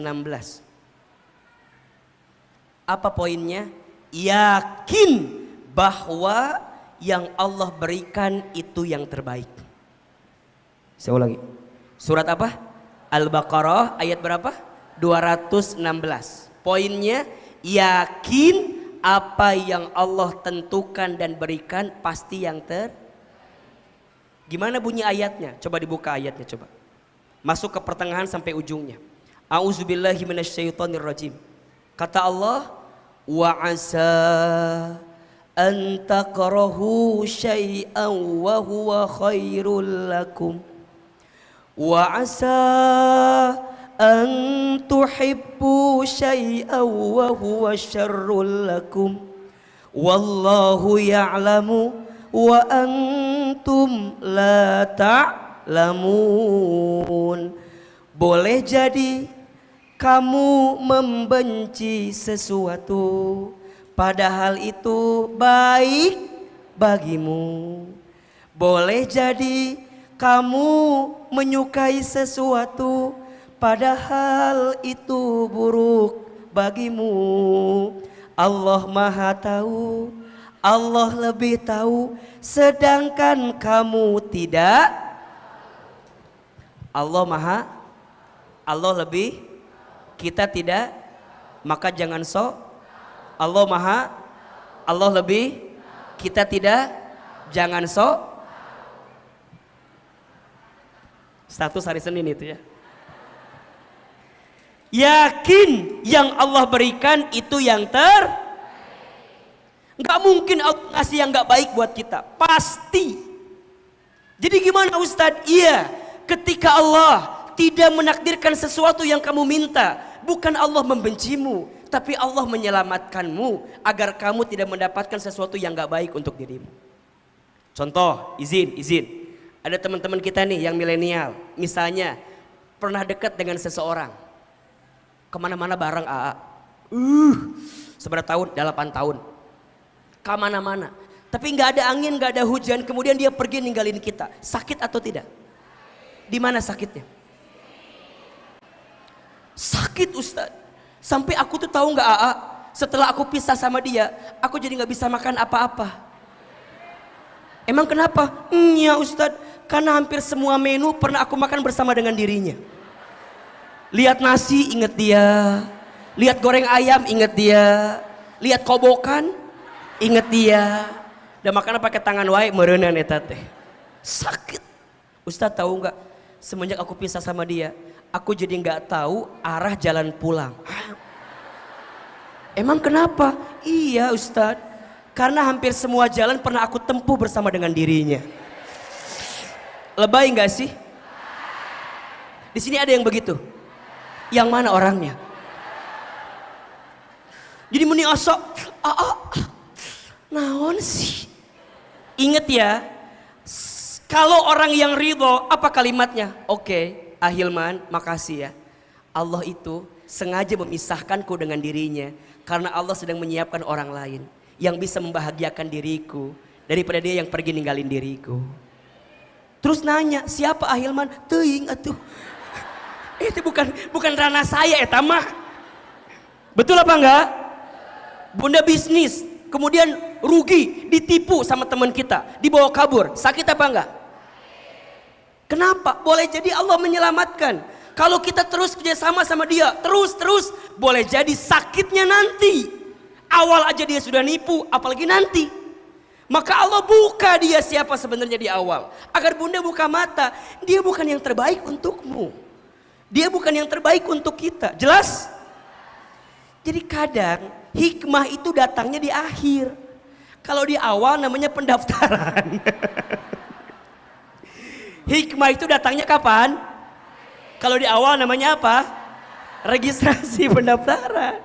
Apa poinnya? Yakin bahwa yang Allah berikan itu yang terbaik. Saya ulangi. Surat apa? Al-Baqarah ayat berapa? 216. Poinnya, yakin apa yang Allah tentukan dan berikan pasti yang Gimana bunyi ayatnya? Coba dibuka ayatnya coba. Masuk ke pertengahan sampai ujungnya. A'udzubillahi minasyaitonirrajim. Kata Allah, wa asa an takrahu syai'an wa huwa khairul lakum. Wa asa an tuhibbu syai'an wa huwa syarrul lakum. Wallahu ya'lamu wa antum la ta'lamun. Boleh jadi kamu membenci sesuatu padahal itu baik bagimu. Boleh jadi kamu menyukai sesuatu padahal itu buruk bagimu. Allah Maha Tahu, Allah lebih tahu, sedangkan kamu tidak. Allah lebih, kita tidak, maka jangan sok. Allah Maha, Allah lebih, kita tidak, jangan sok. Status hari Senin itu ya. Yakin yang Allah berikan itu yang Nggak mungkin Allah ngasih yang nggak baik buat kita, pasti. Jadi gimana Ustadz? Iya, ketika Allah tidak menakdirkan sesuatu yang kamu minta, bukan Allah membencimu, tapi Allah menyelamatkanmu agar kamu tidak mendapatkan sesuatu yang nggak baik untuk dirimu. Contoh, izin. Ada teman-teman kita nih yang milenial, misalnya pernah dekat dengan seseorang, kemana-mana bareng AA, seberapa tahun? 8 tahun. Kemana-mana, tapi nggak ada angin, nggak ada hujan, kemudian dia pergi ninggalin kita. Sakit atau tidak? Di mana sakitnya? Sakit Ustadz. Sampai aku tuh tahu nggak AA, setelah aku pisah sama dia, aku jadi nggak bisa makan apa-apa. Emang kenapa? Ya Ustadz, karena hampir semua menu pernah aku makan bersama dengan dirinya. Lihat nasi inget dia, lihat goreng ayam inget dia, lihat kobokan inget dia. Dan makan pakai tangan wae meureunan eta teh. Sakit. Ustadz tahu nggak? Semenjak aku pisah sama dia, aku jadi nggak tahu arah jalan pulang. Emang kenapa? Iya Ustadz, karena hampir semua jalan pernah aku tempuh bersama dengan dirinya. Lebay nggak sih? Di sini ada yang begitu. Yang mana orangnya? Jadi muni osok, naon sih? Ingat ya, kalau orang yang ridho, apa kalimatnya? Oke, Ahilman, makasih ya. Allah itu sengaja memisahkanku dengan dirinya karena Allah sedang menyiapkan orang lain yang bisa membahagiakan diriku daripada dia yang pergi ninggalin diriku. Terus nanya, siapa Ahilman? Teuing atuh. Itu bukan ranah saya eta mah. Betul apa enggak? Bunda bisnis, kemudian rugi, ditipu sama teman kita, dibawa kabur, sakit apa enggak? Kenapa? Boleh jadi Allah menyelamatkan. Kalau kita terus kerjasama sama dia, terus, boleh jadi sakitnya nanti. Awal aja dia sudah nipu, apalagi nanti. Maka Allah buka dia siapa sebenarnya di awal. Agar Bunda buka mata, dia bukan yang terbaik untukmu. Dia bukan yang terbaik untuk kita, jelas? Jadi kadang hikmah itu datangnya di akhir. Kalau di awal namanya pendaftaran. Hikmah itu datangnya kapan? Kalau di awal namanya apa? Registrasi pendaftaran.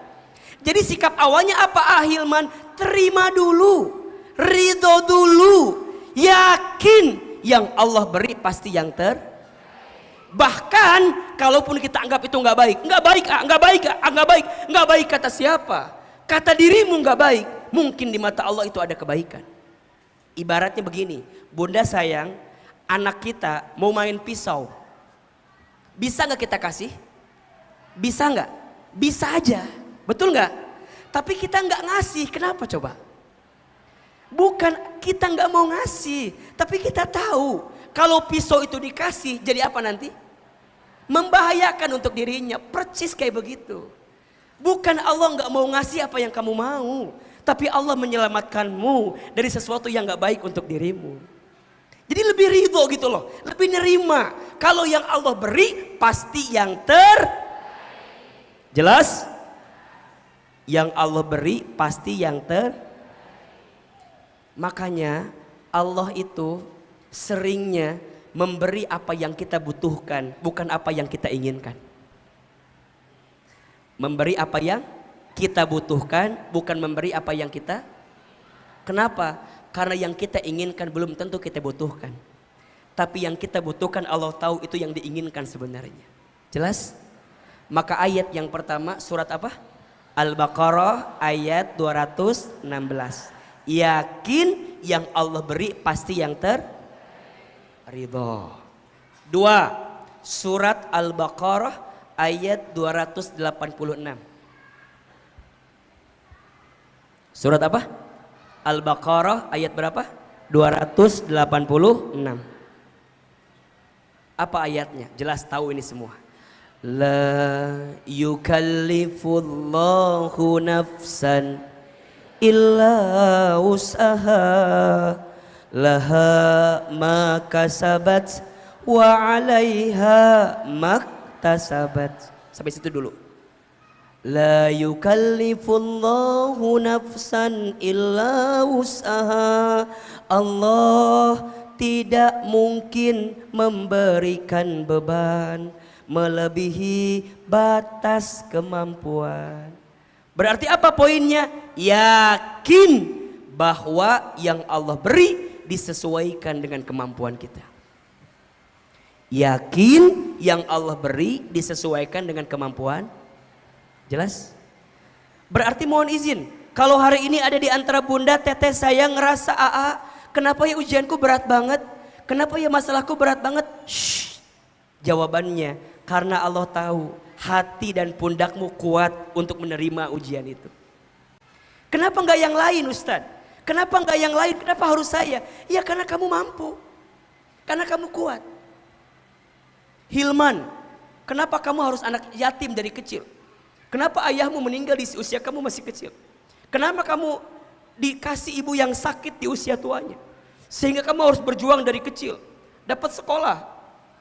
Jadi sikap awalnya apa Ahilman? Terima dulu, ridho dulu, yakin yang Allah beri pasti yang bahkan kalaupun kita anggap itu nggak baik, nggak baik kata siapa? Kata dirimu nggak baik, mungkin di mata Allah itu ada kebaikan. Ibaratnya begini, bunda sayang, anak kita mau main pisau, bisa nggak kita kasih? Bisa nggak? Bisa aja, betul nggak? Tapi kita nggak ngasih, kenapa coba? Bukan kita nggak mau ngasih, tapi kita tahu kalau pisau itu dikasih jadi apa nanti? Membahayakan untuk dirinya, percis kayak begitu. Bukan Allah nggak mau ngasih apa yang kamu mau, tapi Allah menyelamatkanmu dari sesuatu yang nggak baik untuk dirimu. Jadi lebih ridho gitu loh, lebih nerima. Kalau yang Allah beri pasti yang jelas. Yang Allah beri pasti yang makanya Allah itu seringnya memberi apa yang kita butuhkan, bukan apa yang kita inginkan. Memberi apa yang kita butuhkan, bukan memberi apa yang kita. Kenapa? Karena yang kita inginkan belum tentu kita butuhkan. Tapi yang kita butuhkan Allah tahu itu yang diinginkan sebenarnya. Jelas? Maka ayat yang pertama surat apa? Al-Baqarah ayat 216. Yakin yang Allah beri pasti yang ridho. 2. Surat Al-Baqarah ayat 286. Surat apa? Al-Baqarah ayat berapa? 286. Apa ayatnya? Jelas tahu ini semua. La yukallifullahu nafsan illa wus'aha laha ma kasabat wa 'alaiha maktasabat. Sampai situ dulu. La yukallifullahu nafsan illa wus'aha. Allah tidak mungkin memberikan beban melebihi batas kemampuan. Berarti apa poinnya? Yakin bahwa yang Allah beri disesuaikan dengan kemampuan kita. Yakin yang Allah beri disesuaikan dengan kemampuan. Jelas? Berarti mohon izin, kalau hari ini ada di antara bunda, teteh saya ngerasa kenapa ya ujianku berat banget? Kenapa ya masalahku berat banget? Shh. Jawabannya, karena Allah tahu hati dan pundakmu kuat untuk menerima ujian itu. Kenapa enggak yang lain Ustadz? Kenapa enggak yang lain? Kenapa harus saya? Ya karena kamu mampu. Karena kamu kuat. Hilman, kenapa kamu harus anak yatim dari kecil? Kenapa ayahmu meninggal di usia kamu masih kecil? Kenapa kamu dikasih ibu yang sakit di usia tuanya? Sehingga kamu harus berjuang dari kecil. Dapat sekolah,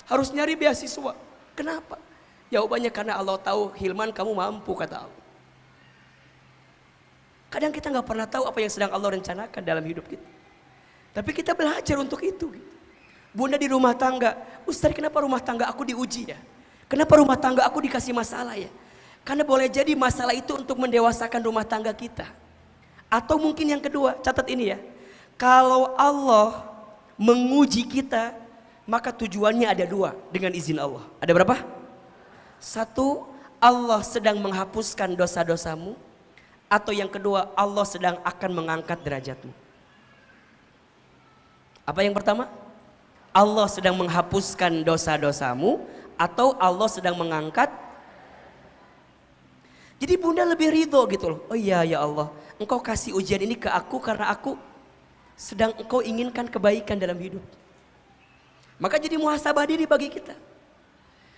harus nyari beasiswa. Kenapa? Jawabannya karena Allah tahu Hilman kamu mampu, kata Allah. Kadang kita nggak pernah tahu apa yang sedang Allah rencanakan dalam hidup kita. Tapi kita belajar untuk itu. Bunda di rumah tangga, Ustaz kenapa rumah tangga aku diuji ya? Kenapa rumah tangga aku dikasih masalah ya? Karena boleh jadi masalah itu untuk mendewasakan rumah tangga kita. Atau mungkin yang kedua, catat ini ya. Kalau Allah menguji kita, maka tujuannya ada dua dengan izin Allah. Ada berapa? Satu, Allah sedang menghapuskan dosa-dosamu. Atau yang kedua, Allah sedang akan mengangkat derajatmu. Apa yang pertama? Allah sedang menghapuskan dosa-dosamu. Atau Allah sedang mengangkat. Jadi bunda lebih ridho gitu loh. Oh iya ya Allah, engkau kasih ujian ini ke aku karena aku sedang engkau inginkan kebaikan dalam hidup. Maka jadi muhasabah diri bagi kita.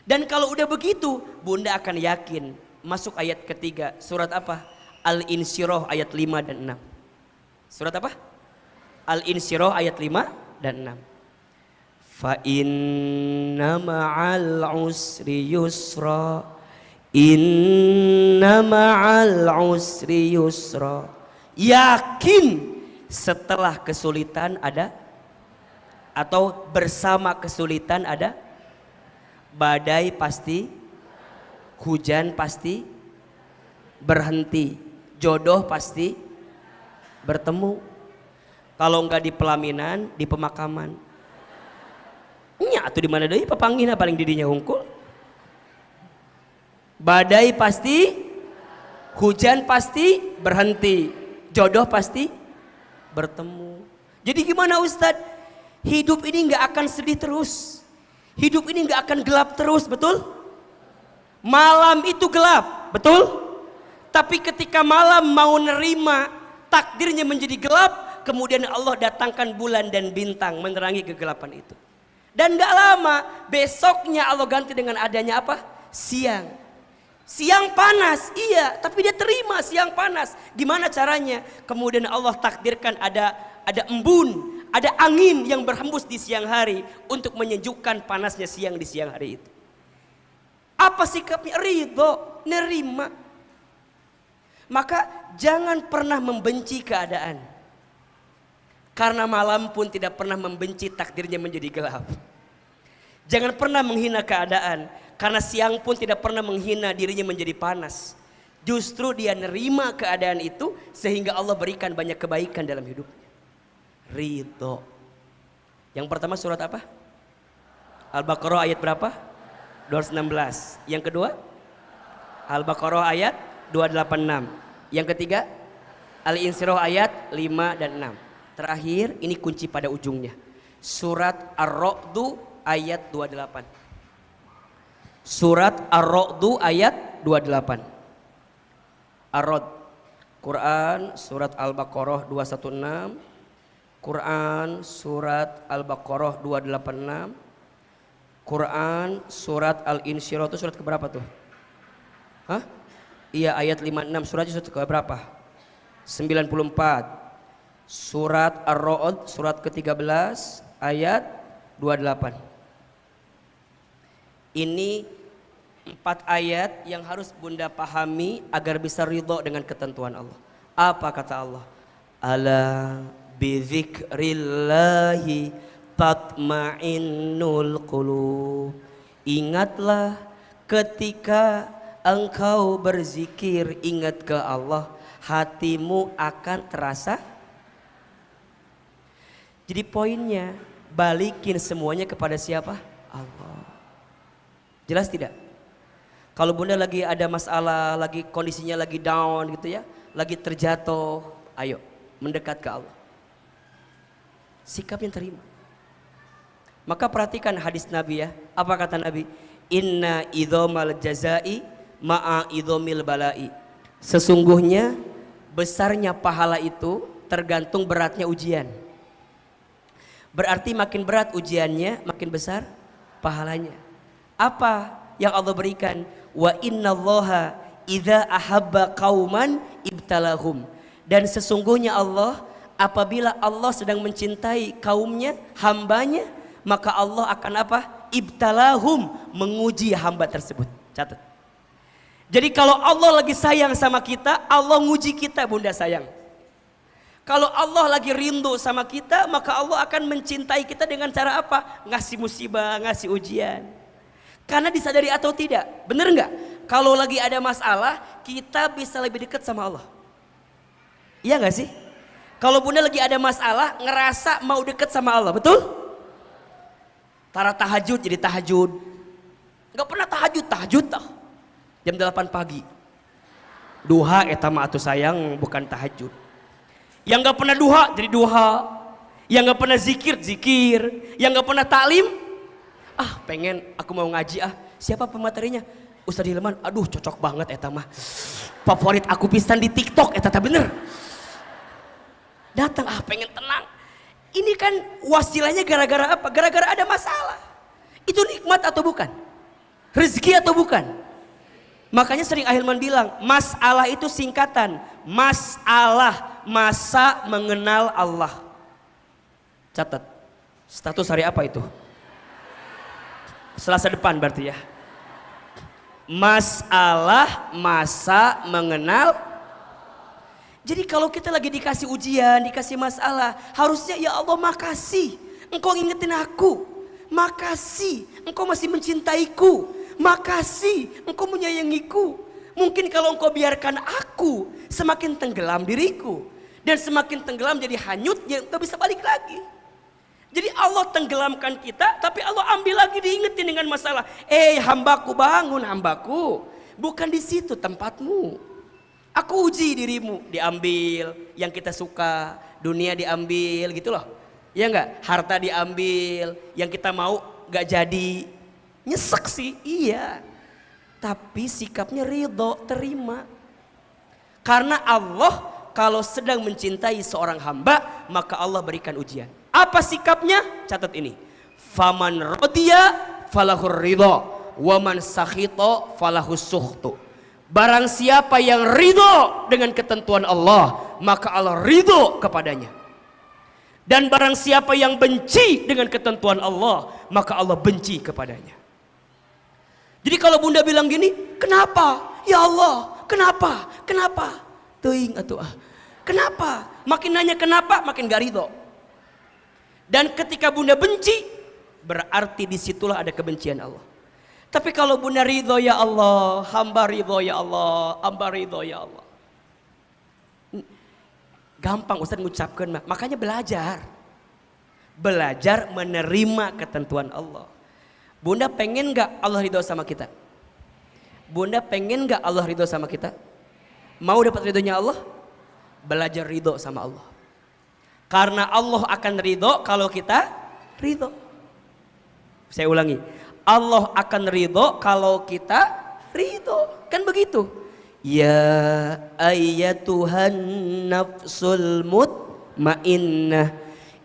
Dan kalau udah begitu, bunda akan yakin. Masuk ayat ketiga, surat apa? Al-Insyirah ayat 5 dan 6. Surat apa? Al-Insyirah ayat 5 dan 6. Fa inna ma'al usri yusra. Inna ma'al usri yusra. Yakin setelah kesulitan ada, atau bersama kesulitan ada, badai pasti, hujan pasti berhenti, jodoh pasti bertemu. Kalau enggak di pelaminan, di pemakaman. Nya atuh di mana deui papanggihna paling didinya hungkul. Badai pasti, hujan pasti berhenti, jodoh pasti bertemu. Jadi gimana Ustadz? Hidup ini nggak akan sedih terus. Hidup ini nggak akan gelap terus, betul? Malam itu gelap, betul? Tapi ketika malam mau nerima takdirnya menjadi gelap, kemudian Allah datangkan bulan dan bintang menerangi kegelapan itu. Dan nggak lama besoknya Allah ganti dengan adanya apa? Siang. Siang panas, iya, tapi dia terima siang panas. Gimana caranya? Kemudian Allah takdirkan ada embun, ada angin yang berhembus di siang hari untuk menyejukkan panasnya siang di siang hari itu. Apa sikapnya? Ridho, nerima. Maka jangan pernah membenci keadaan. Karena malam pun tidak pernah membenci takdirnya menjadi gelap. Jangan pernah menghina keadaan. Karena siang pun tidak pernah menghina dirinya menjadi panas. Justru dia nerima keadaan itu sehingga Allah berikan banyak kebaikan dalam hidupnya. Ridho. Yang pertama surat apa? Al-Baqarah ayat berapa? 216. Yang kedua? Al-Baqarah ayat 286. Yang ketiga? Al-Insyirah ayat 5 dan 6. Terakhir ini kunci pada ujungnya. Surat Ar-Ra'd ayat 28. Surat Ar-Ra'd ayat 28. Ar-Ra'd Quran surat Al-Baqarah 216, Quran surat Al-Baqarah 286, Quran surat Al-Insyirah itu surat keberapa tuh? Hah? Iya ayat 56, suratnya surat keberapa? 94. Surat Ar-Ra'd surat ke-13 ayat 28. Ini 4 ayat yang harus Bunda pahami agar bisa ridho dengan ketentuan Allah. Apa kata Allah? Ala bidzikrillahi tatma'innul qulub. Ingatlah ketika engkau berzikir, ingat ke Allah, hatimu akan terasa. Jadi poinnya balikin semuanya kepada siapa? Allah. Jelas tidak? Kalau Bunda lagi ada masalah, lagi kondisinya lagi down gitu ya, lagi terjatuh, ayo mendekat ke Allah. Sikap yang terima. Maka perhatikan hadis Nabi ya. Apa kata Nabi? Inna idhomal jazai ma'a idhomil balai. Sesungguhnya besarnya pahala itu tergantung beratnya ujian. Berarti makin berat ujiannya, makin besar pahalanya. Apa yang Allah berikan? Wa innallaha idza ahabba qauman ibtalahum. Dan sesungguhnya Allah, apabila Allah sedang mencintai kaumnya, hambanya, maka Allah akan apa? Ibtalahum, menguji hamba tersebut. Catat. Jadi kalau Allah lagi sayang sama kita, Allah nguji kita, Bunda sayang. Kalau Allah lagi rindu sama kita, maka Allah akan mencintai kita dengan cara apa? Ngasih musibah, ngasih ujian. Karena disadari atau tidak, bener nggak? Kalau lagi ada masalah, kita bisa lebih dekat sama Allah. Iya nggak sih? Kalau Bunda lagi ada masalah, ngerasa mau dekat sama Allah, betul? Tara tahajud jadi tahajud. Nggak pernah tahajud tah. Jam 8 pagi. Duha eta mah atuh sayang bukan tahajud. Yang nggak pernah duha jadi duha. Yang nggak pernah zikir. Yang nggak pernah taklim, pengen aku mau ngaji Siapa pematerinya? Ustadz Hilman. Aduh cocok banget eta mah. Favorit aku pisan di TikTok eta teh bener. Datang pengen tenang. Ini kan wasilahnya gara-gara apa? Gara-gara ada masalah. Itu nikmat atau bukan? Rezeki atau bukan? Makanya sering Ahilman bilang, masalah itu singkatan. Masalah, masa mengenal Allah. Catat. Status hari apa itu? Selasa depan berarti ya. Masalah, masa mengenal. Jadi kalau kita lagi dikasih ujian, dikasih masalah, harusnya ya Allah makasih, Engkau ngingetin aku. makasih engkau masih mencintaiku, makasih engkau menyayangiku. Mungkin kalau engkau biarkan aku, semakin tenggelam diriku, dan semakin tenggelam jadi hanyut, ya engkau bisa balik lagi. Jadi Allah tenggelamkan kita, tapi Allah ambil lagi, diingetin dengan masalah. Hambaku, bangun hambaku, bukan di situ tempatmu. Aku uji dirimu, diambil yang kita suka, dunia diambil gitu loh. Ya enggak? Harta diambil, yang kita mau enggak jadi. Nyesek sih, iya. Tapi sikapnya ridho, terima. Karena Allah kalau sedang mencintai seorang hamba, maka Allah berikan ujian. Apa sikapnya? Catat ini. Faman radiya falahur ridho, waman sakhito falahus sukhtu. Barang siapa yang ridho dengan ketentuan Allah, maka Allah ridho kepadanya. Dan barang siapa yang benci dengan ketentuan Allah, maka Allah benci kepadanya. Jadi kalau bunda bilang gini, kenapa? Ya Allah, kenapa? Kenapa? Teuing atuh ah. Kenapa? Makin nanya kenapa, makin gak ridho. Dan ketika bunda benci, berarti disitulah ada kebencian Allah. Tapi kalau bunda ridho, ya Allah, hamba ridho ya Allah, hamba ridho ya Allah. Gampang Ustaz ngucapkan, makanya belajar. Belajar menerima ketentuan Allah. Bunda pengen gak Allah ridho sama kita? Bunda pengen gak Allah ridho sama kita? Mau dapat ridhonya Allah? Belajar ridho sama Allah. Karena Allah akan ridho kalau kita ridho. Saya ulangi, Allah akan ridho kalau kita ridho. Kan begitu. Ya ayyatuhan nafsul mutmainnah,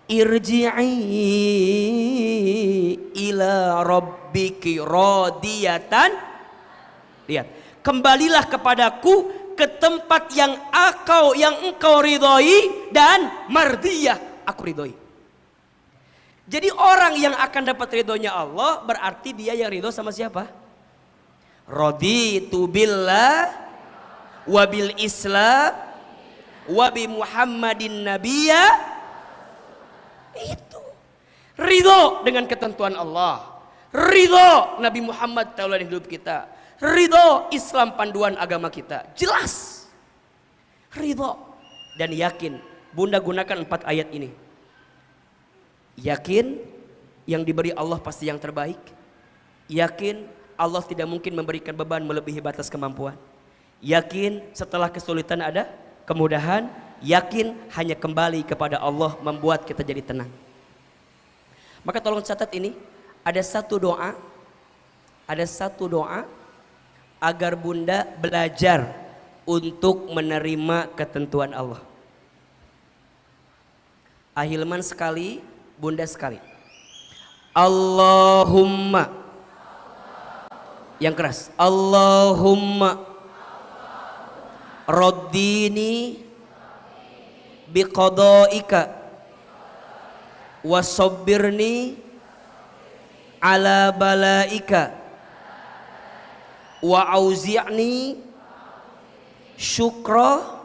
irji'i ila rabbiki radiyatan. Lihat, kembalilah kepadaku, ke tempat yang engkau ridhoi, dan mardiyah, aku ridhoi. Jadi orang yang akan dapat ridhonya Allah berarti dia yang ridho sama siapa? Raditu billah wa bil islam wa bi muhammadin nabiyya. Itu ridho dengan ketentuan Allah, ridho Nabi Muhammad tauladan hidup kita, ridho Islam panduan agama kita. Jelas ridho dan yakin. Bunda gunakan 4 ayat ini. Yakin yang diberi Allah pasti yang terbaik. Yakin Allah tidak mungkin memberikan beban melebihi batas kemampuan. Yakin setelah kesulitan ada kemudahan. Yakin hanya kembali kepada Allah membuat kita jadi tenang. Maka tolong catat ini, ada satu doa agar bunda belajar untuk menerima ketentuan Allah. Ahilman sekali, bunda sekali. Allahumma, yang keras, Allahumma raddini biqadaika wasabbirni ala balaika wa auzi'ni syukra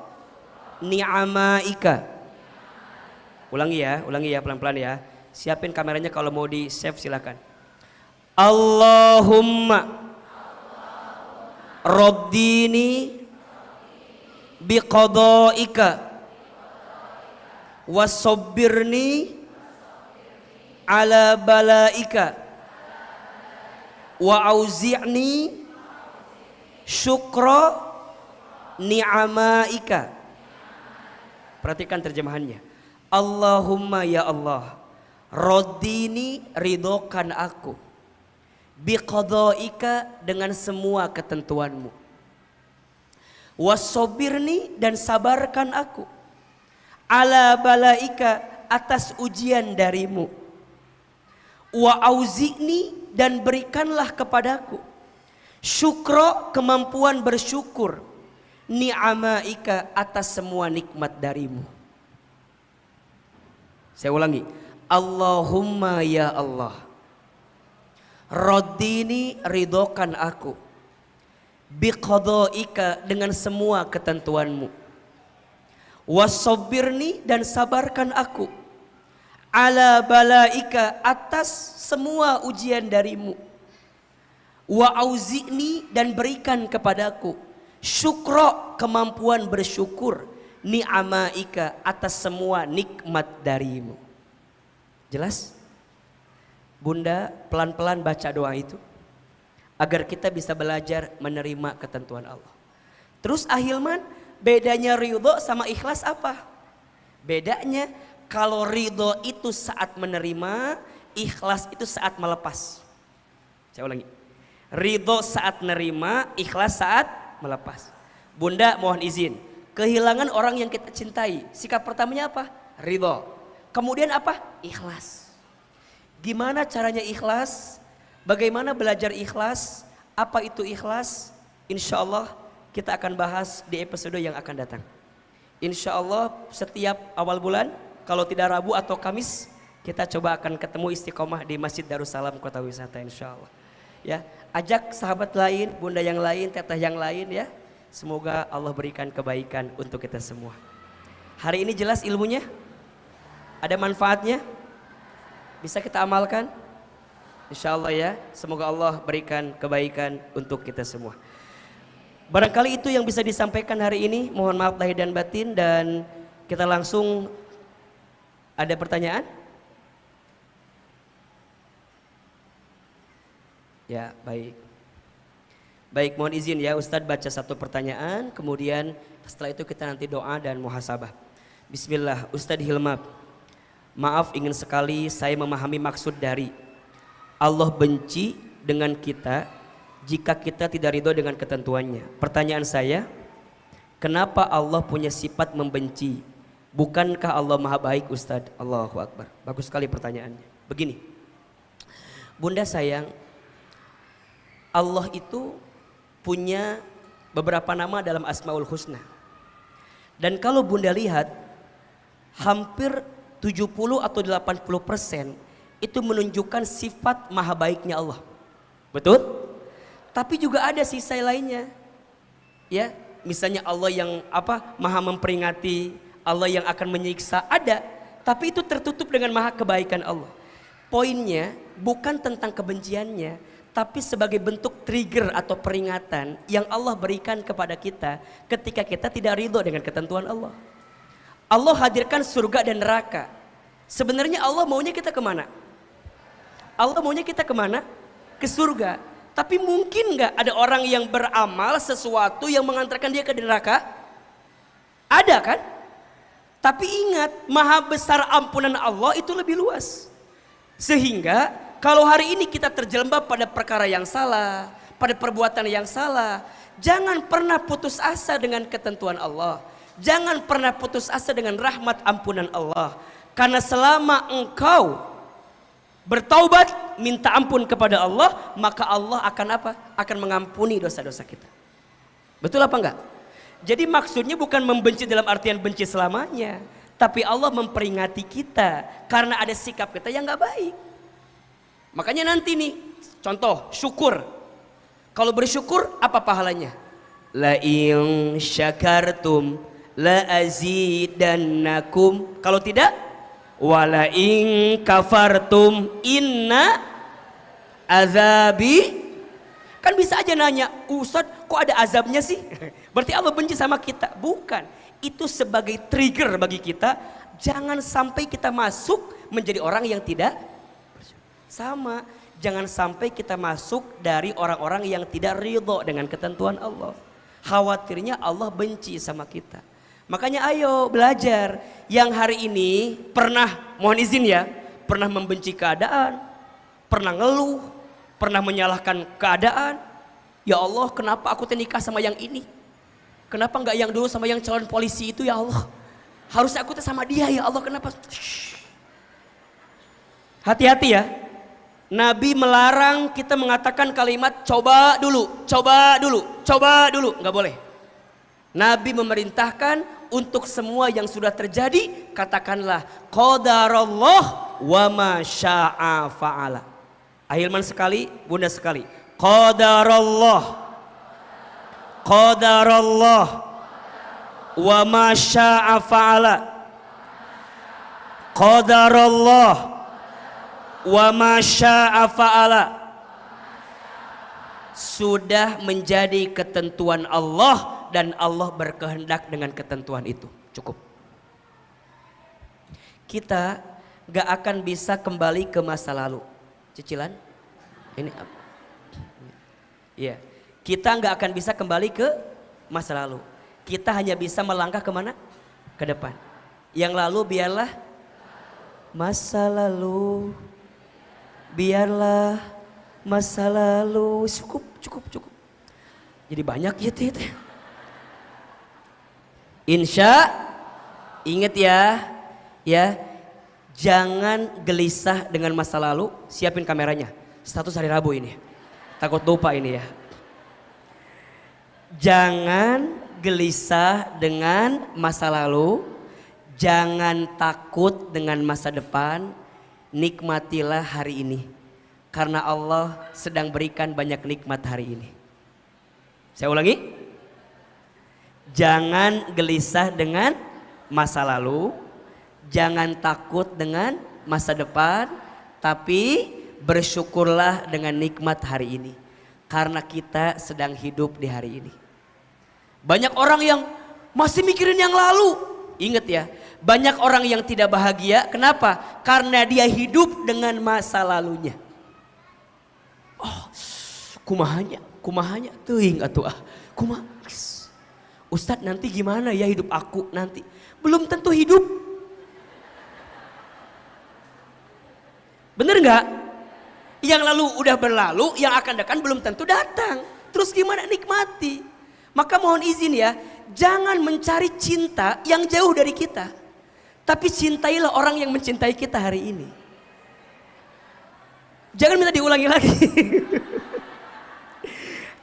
ni'amaika. Ulangi ya pelan-pelan ya. Siapin kameranya, kalau mau di save silakan. Allahumma raddini biqadaika wasabbirni ala balaika wa auzi'ni syukra ni'amaika. Perhatikan terjemahannya. Allahumma ya Allah, raddini, ridhokan aku, biqadaika, dengan semua ketentuanmu, wasabbirni, dan sabarkan aku, ala balaika, atas ujian darimu, wa auzi'ni, dan berikanlah kepadaku syukro, kemampuan bersyukur, ni'amaika, atas semua nikmat darimu. Saya ulangi, Allahumma ya Allah, raddini, ridhokan aku, biqadaika, dengan semua ketentuanmu, wasabbirni, dan sabarkan aku, ala balaika, atas semua ujian darimu, wa auzi'ni, dan berikan kepadaku syukro, kemampuan bersyukur, ni'amaika, atas semua nikmat darimu. Jelas? Bunda pelan-pelan baca doa itu agar kita bisa belajar menerima ketentuan Allah. Terus Ahilman, bedanya ridho sama ikhlas apa? Bedanya kalau ridho itu saat menerima, ikhlas itu saat melepas. Saya ulangi, ridho saat menerima, ikhlas saat melepas. Bunda mohon izin, kehilangan orang yang kita cintai, sikap pertamanya apa? Ridho. Kemudian apa? Ikhlas. Gimana caranya ikhlas? Bagaimana belajar ikhlas? Apa itu ikhlas? Insya Allah kita akan bahas di episode yang akan datang. Insya Allah setiap awal bulan, kalau tidak Rabu atau Kamis, kita coba akan ketemu istiqomah di Masjid Darussalam Kota Wisata, insya Allah. Ya, ajak sahabat lain, bunda yang lain, teteh yang lain ya. Semoga Allah berikan kebaikan untuk kita semua. Hari ini jelas ilmunya? Ada manfaatnya? Bisa kita amalkan? Insya Allah ya. Semoga Allah berikan kebaikan untuk kita semua. Barangkali itu yang bisa disampaikan hari ini. Mohon maaf lahir dan batin, dan kita langsung. Ada pertanyaan? Ya, baik. Baik, mohon izin ya Ustadz baca satu pertanyaan, kemudian setelah itu kita nanti doa dan muhasabah. Bismillah. Ustadz Hilmab, maaf ingin sekali saya memahami maksud dari Allah benci dengan kita jika kita tidak ridho dengan ketentuannya. Pertanyaan saya, kenapa Allah punya sifat membenci? Bukankah Allah maha baik Ustadz? Allahu Akbar. Bagus sekali pertanyaannya. Begini, bunda sayang, Allah itu punya beberapa nama dalam Asmaul Husna. Dan kalau bunda lihat, hampir 70 atau 80% itu menunjukkan sifat maha baiknya Allah. Betul? Tapi juga ada sisa lainnya. Ya, misalnya Allah yang maha memperingati, Allah yang akan menyiksa, ada. Tapi itu tertutup dengan maha kebaikan Allah. Poinnya bukan tentang kebenciannya, tapi sebagai bentuk trigger atau peringatan yang Allah berikan kepada kita ketika kita tidak ridho dengan ketentuan Allah. Allah hadirkan surga dan neraka. Sebenarnya Allah maunya kita kemana? Allah maunya kita kemana? Ke surga. Tapi mungkin gak ada orang yang beramal sesuatu yang mengantarkan dia ke neraka? Ada kan? Tapi ingat, maha besar ampunan Allah itu lebih luas. Sehingga kalau hari ini kita terjelembab pada perkara yang salah, pada perbuatan yang salah, jangan pernah putus asa dengan ketentuan Allah. Jangan pernah putus asa dengan rahmat ampunan Allah. Karena selama engkau bertaubat, minta ampun kepada Allah, maka Allah akan akan mengampuni dosa-dosa kita. Betul apa enggak? Jadi maksudnya bukan membenci dalam artian benci selamanya, tapi Allah memperingati kita karena ada sikap kita yang gak baik. Makanya nanti nih, contoh syukur. Kalau bersyukur apa pahalanya? La in syakartum la azidannakum. Kalau tidak, wala in kafartum inna azabi. Kan bisa aja nanya, Ustadz kok ada azabnya sih? Berarti Allah benci sama kita. Bukan, itu sebagai trigger bagi kita. Jangan sampai kita masuk menjadi orang yang tidak sama. Jangan sampai kita masuk dari orang-orang yang tidak ridho dengan ketentuan Allah. Khawatirnya Allah benci sama kita. Makanya ayo belajar. Yang hari ini pernah, mohon izin ya, pernah membenci keadaan, pernah ngeluh, pernah menyalahkan keadaan. Ya Allah, kenapa aku nikah sama yang ini? Kenapa enggak yang dulu sama yang calon polisi itu ya Allah? Harusnya aku sama dia ya Allah, kenapa? Hati-hati ya. Nabi melarang kita mengatakan kalimat coba dulu, coba dulu, coba dulu. Enggak boleh. Nabi memerintahkan untuk semua yang sudah terjadi, katakanlah qadarallah wa ma syaa fa'ala. Ahilman sekali, bunda sekali. Qadarallah, qadarallah wa ma syaa fa'ala. Qadarallah wa ma syaa fa'ala. Sudah menjadi ketentuan Allah dan Allah berkehendak dengan ketentuan itu. Cukup. Kita gak akan bisa kembali ke masa lalu. Cicilan? Ini apa? Iya. Kita gak akan bisa kembali ke masa lalu. Kita hanya bisa melangkah kemana? Ke depan. Yang lalu biarlah masa lalu. Biarlah masa lalu. Cukup. Jadi banyak ya teh. Insya, ingat ya, jangan gelisah dengan masa lalu. Siapin kameranya. Status hari Rabu ini. Takut lupa ini ya. Jangan gelisah dengan masa lalu. Jangan takut dengan masa depan. Nikmatilah hari ini. Karena Allah sedang berikan banyak nikmat hari ini. Saya ulangi. Jangan gelisah dengan masa lalu. Jangan takut dengan masa depan. Tapi bersyukurlah dengan nikmat hari ini. Karena kita sedang hidup di hari ini. Banyak orang yang masih mikirin yang lalu. Ingat ya, banyak orang yang tidak bahagia. Kenapa? Karena dia hidup dengan masa lalunya. Oh, kumahanya teuing atuh kumaha. Ustadz nanti gimana ya hidup aku nanti? Belum tentu hidup. Bener nggak? Yang lalu udah berlalu, yang akan datang belum tentu datang. Terus gimana? Nikmati. Maka mohon izin ya, jangan mencari cinta yang jauh dari kita. Tapi cintailah orang yang mencintai kita hari ini. Jangan minta diulangi lagi.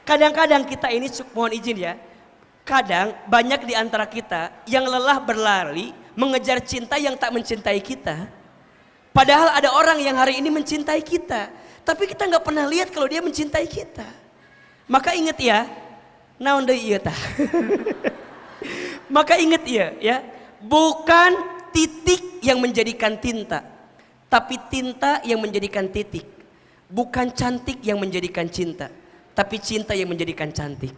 Kadang-kadang kita ini, mohon izin ya. Kadang banyak di antara kita yang lelah berlari mengejar cinta yang tak mencintai kita. Padahal ada orang yang hari ini mencintai kita. Tapi kita nggak pernah lihat kalau dia mencintai kita. Maka ingat ya. Naon deui ieu tah. Maka ingat ya. Bukan titik yang menjadikan tinta. Tapi tinta yang menjadikan titik. Bukan cantik yang menjadikan cinta, tapi cinta yang menjadikan cantik.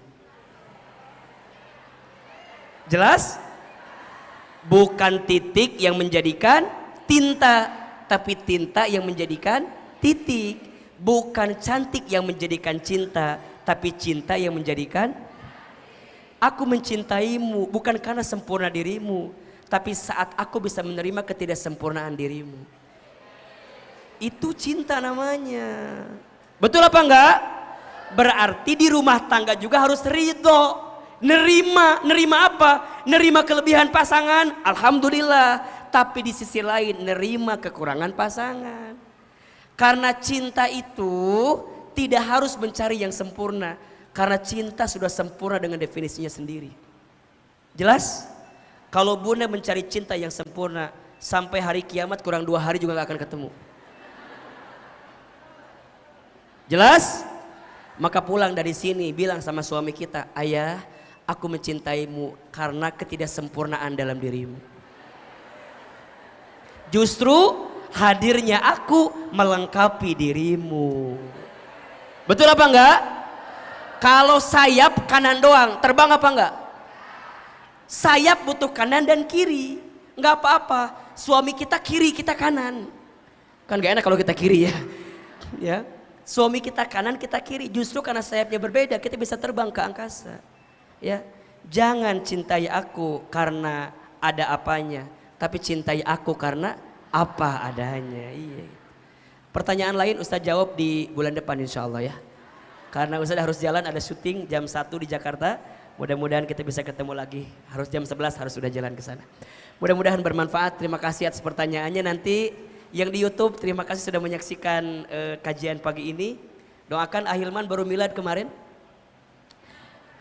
Jelas? Bukan titik yang menjadikan tinta, tapi tinta yang menjadikan titik. Bukan cantik yang menjadikan cinta, tapi cinta yang menjadikan. Aku mencintaimu bukan karena sempurna dirimu, tapi saat aku bisa menerima ketidaksempurnaan dirimu. Itu cinta namanya. Betul apa enggak? Berarti di rumah tangga juga harus ridho. Nerima apa? Nerima kelebihan pasangan, alhamdulillah. Tapi di sisi lain nerima kekurangan pasangan. Karena cinta itu tidak harus mencari yang sempurna. Karena cinta sudah sempurna dengan definisinya sendiri. Jelas? Kalau bunda mencari cinta yang sempurna, sampai hari kiamat kurang 2 hari juga gak akan ketemu. Jelas? Maka pulang dari sini bilang sama suami kita, ayah, aku mencintaimu karena ketidaksempurnaan dalam dirimu. Justru hadirnya aku melengkapi dirimu. Betul apa enggak? Kalau sayap kanan doang, terbang apa enggak? Sayap butuh kanan dan kiri. Enggak apa-apa, suami kita kiri, kita kanan. Kan gak enak kalau kita kiri ya. Ya. Suami kita kanan, kita kiri. Justru karena sayapnya berbeda, kita bisa terbang ke angkasa. Ya, jangan cintai aku karena ada apanya, tapi cintai aku karena apa adanya. Iya. Pertanyaan lain Ustaz jawab di bulan depan insya Allah ya. Karena Ustaz harus jalan, ada syuting jam 1 di Jakarta. Mudah-mudahan kita bisa ketemu lagi. Harus jam 11 harus sudah jalan ke sana. Mudah-mudahan bermanfaat. Terima kasih atas pertanyaannya. Nanti yang di YouTube, terima kasih sudah menyaksikan kajian pagi ini. Doakan Ahilman baru milad kemarin.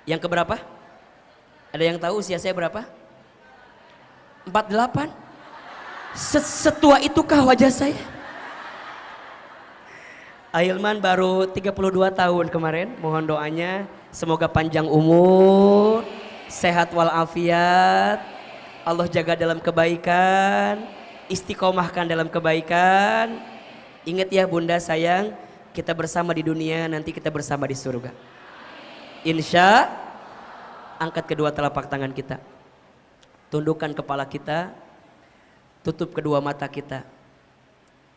Yang keberapa? Ada yang tahu usia saya berapa? 48. Setua itukah wajah saya? Ahilman baru 32 tahun kemarin. Mohon doanya semoga panjang umur, sehat walafiat, Allah jaga dalam kebaikan, istiqomahkan dalam kebaikan. Ingat ya bunda sayang, kita bersama di dunia, nanti kita bersama di surga. Insya. Angkat kedua telapak tangan kita, tundukkan kepala kita, tutup kedua mata kita.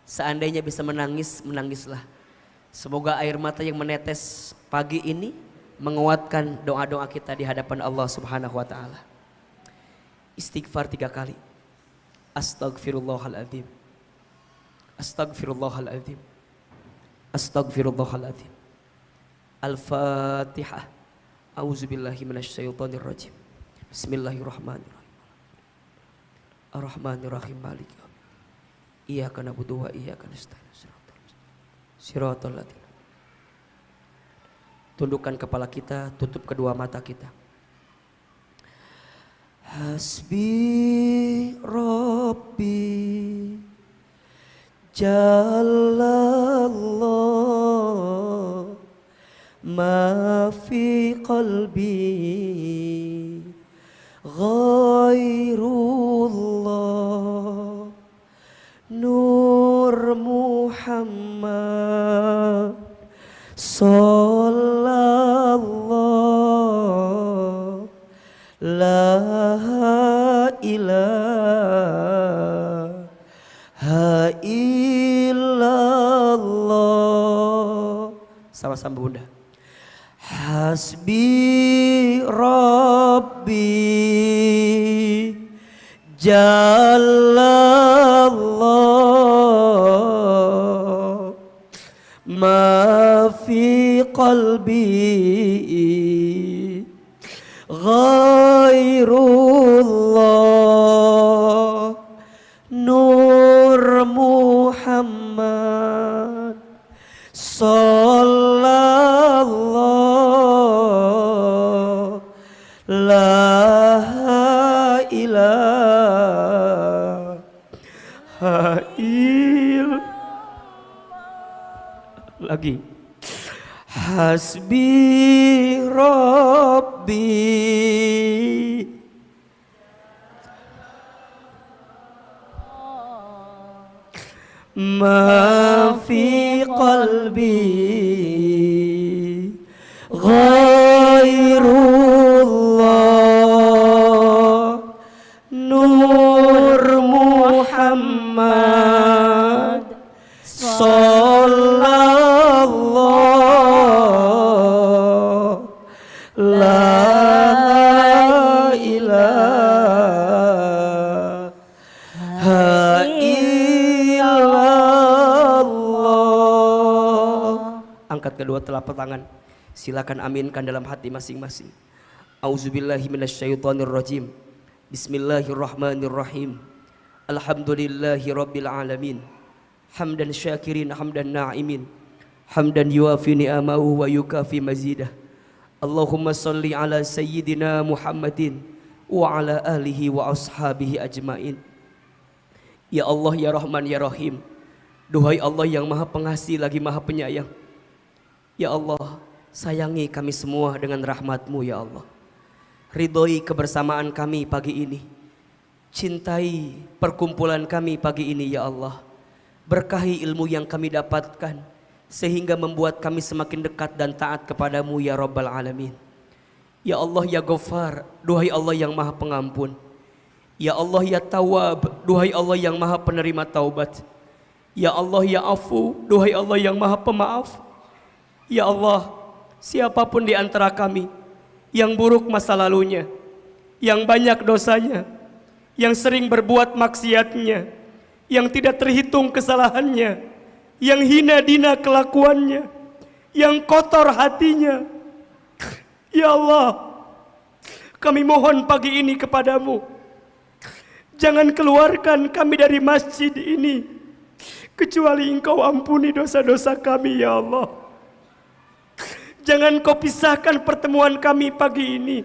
Seandainya bisa menangis, menangislah. Semoga air mata yang menetes pagi ini menguatkan doa-doa kita di hadapan Allah Subhanahu wa taala. Istighfar 3 kali. Astaghfirullahaladzim. Astaghfirullahaladzim. Astaghfirullahaladzim. Al-Fatihah. A'udzubillahi minasyaitonirrajim. Bismillahirrahmanirrahim. Ar-Rahmanirrahim. Maliki yaumiddin. Iyyaka na'budu wa iyyaka nasta'in. Shiratal ladzina. Tundukkan kepala kita, tutup kedua mata kita. Hasbi Rabbi Jallallah ma fi qalbi ghairullah Nur Muhammad Sallallahu La ilaha illallah. Sama-sama bunda. Hasbi Rabbi Jallallah ma fi qalbi ghairullah Nur Muhammad Sallallahu La ilaha illallah. Lagi. Hasbi Rabbi ma fi qalbi ghairullah Nur Muhammad Sallallahu La ilaha illallah. Angkat kedua telapak tangan, silakan aminkan dalam hati masing-masing. Auzubillahi minasyaitonirrajim. Bismillahirrahmanirrahim. Alhamdulillahi rabbil alamin. Hamdan syakirin hamdan na'imin. Hamdan yuafi ni'amahu wa yukafi mazidah. Allahumma salli ala sayyidina Muhammadin wa ala alihi wa ashabihi ajmain. Ya Allah ya Rahman ya Rahim. Duhai Allah yang maha pengasih lagi maha penyayang. Ya Allah, sayangi kami semua dengan rahmat-Mu ya Allah. Ridhoi kebersamaan kami pagi ini. Cintai perkumpulan kami pagi ini ya Allah. Berkahi ilmu yang kami dapatkan sehingga membuat kami semakin dekat dan taat kepadamu ya Rabbal Alamin. Ya Allah ya Ghaffar, duhai Allah yang maha pengampun. Ya Allah ya Tawwab, duhai Allah yang maha penerima taubat. Ya Allah ya Afu, duhai Allah yang maha pemaaf. Ya Allah, siapapun di antara kami yang buruk masa lalunya, yang banyak dosanya, yang sering berbuat maksiatnya, yang tidak terhitung kesalahannya, yang hina dina kelakuannya, yang kotor hatinya. Ya Allah, kami mohon pagi ini kepadamu, jangan keluarkan kami dari masjid ini kecuali Engkau ampuni dosa-dosa kami ya Allah. Jangan Kau pisahkan pertemuan kami pagi ini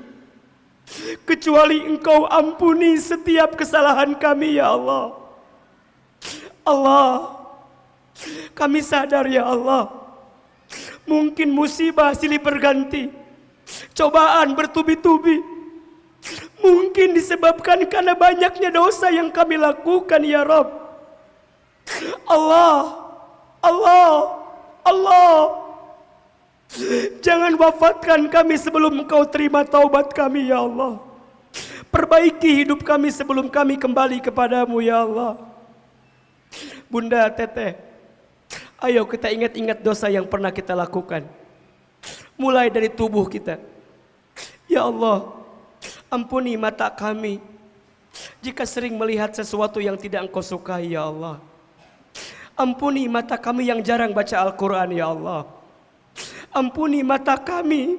kecuali Engkau ampuni setiap kesalahan kami ya Allah. Allah, kami sadar ya Allah, mungkin musibah silih berganti, cobaan bertubi-tubi, Mungkin disebabkan karena banyaknya dosa yang kami lakukan ya Rabb. Allah, jangan wafatkan kami sebelum Engkau terima taubat kami ya Allah. Perbaiki hidup kami sebelum kami kembali kepadamu ya Allah. Bunda, Teteh, ayo kita ingat-ingat dosa yang pernah kita lakukan. Mulai dari tubuh kita. Ya Allah, ampuni mata kami jika sering melihat sesuatu yang tidak Engkau sukai ya Allah. Ampuni mata kami yang jarang baca Al-Quran ya Allah. Ampuni mata kami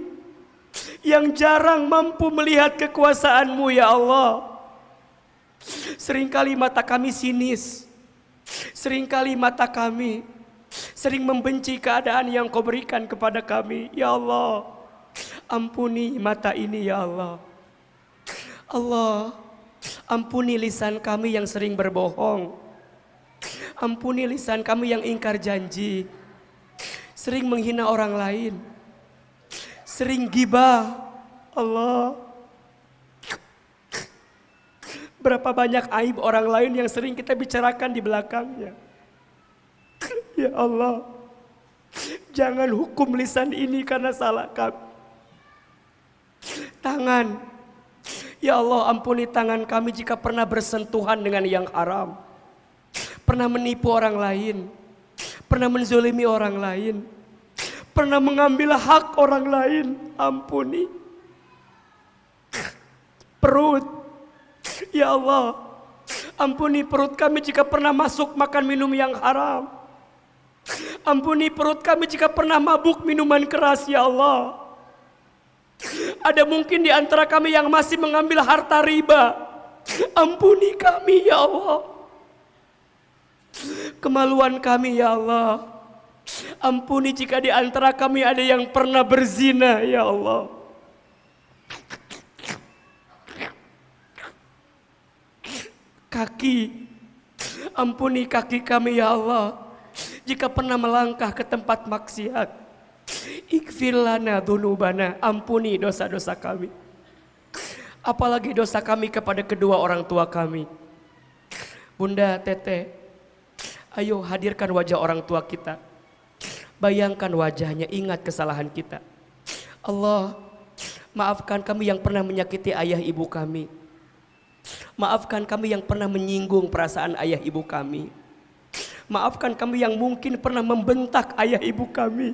yang jarang mampu melihat kekuasaan-Mu ya Allah. Seringkali mata kami sinis. Seringkali mata kami sering membenci keadaan yang Kau berikan kepada kami. Ya Allah, ampuni mata ini ya Allah. Allah, ampuni lisan kami yang sering berbohong. Ampuni lisan kami yang ingkar janji, sering menghina orang lain, sering gibah. Allah, berapa banyak aib orang lain yang sering kita bicarakan di belakangnya. Ya Allah, jangan hukum lisan ini karena salah kami. Tangan, ya Allah, ampuni tangan kami jika pernah bersentuhan dengan yang haram, pernah menipu orang lain, pernah menzolimi orang lain, pernah mengambil hak orang lain. Ampuni. Perut, ya Allah, ampuni perut kami jika pernah masuk makan minum yang haram. Ampuni perut kami jika pernah mabuk minuman keras ya Allah. Ada mungkin di antara kami yang masih mengambil harta riba. Ampuni kami ya Allah. Kemaluan kami ya Allah. Ampuni jika di antara kami ada yang pernah berzina ya Allah. Kaki, ampuni kaki kami ya Allah jika pernah melangkah ke tempat maksiat. Ighfir lana dzunubana, ampuni dosa-dosa kami. Apalagi dosa kami kepada kedua orang tua kami. Bunda, Teteh, ayo hadirkan wajah orang tua kita. Bayangkan wajahnya, ingat kesalahan kita. Allah, maafkan kami yang pernah menyakiti ayah ibu kami. Maafkan kami yang pernah menyinggung perasaan ayah ibu kami. Maafkan kami yang mungkin pernah membentak ayah ibu kami.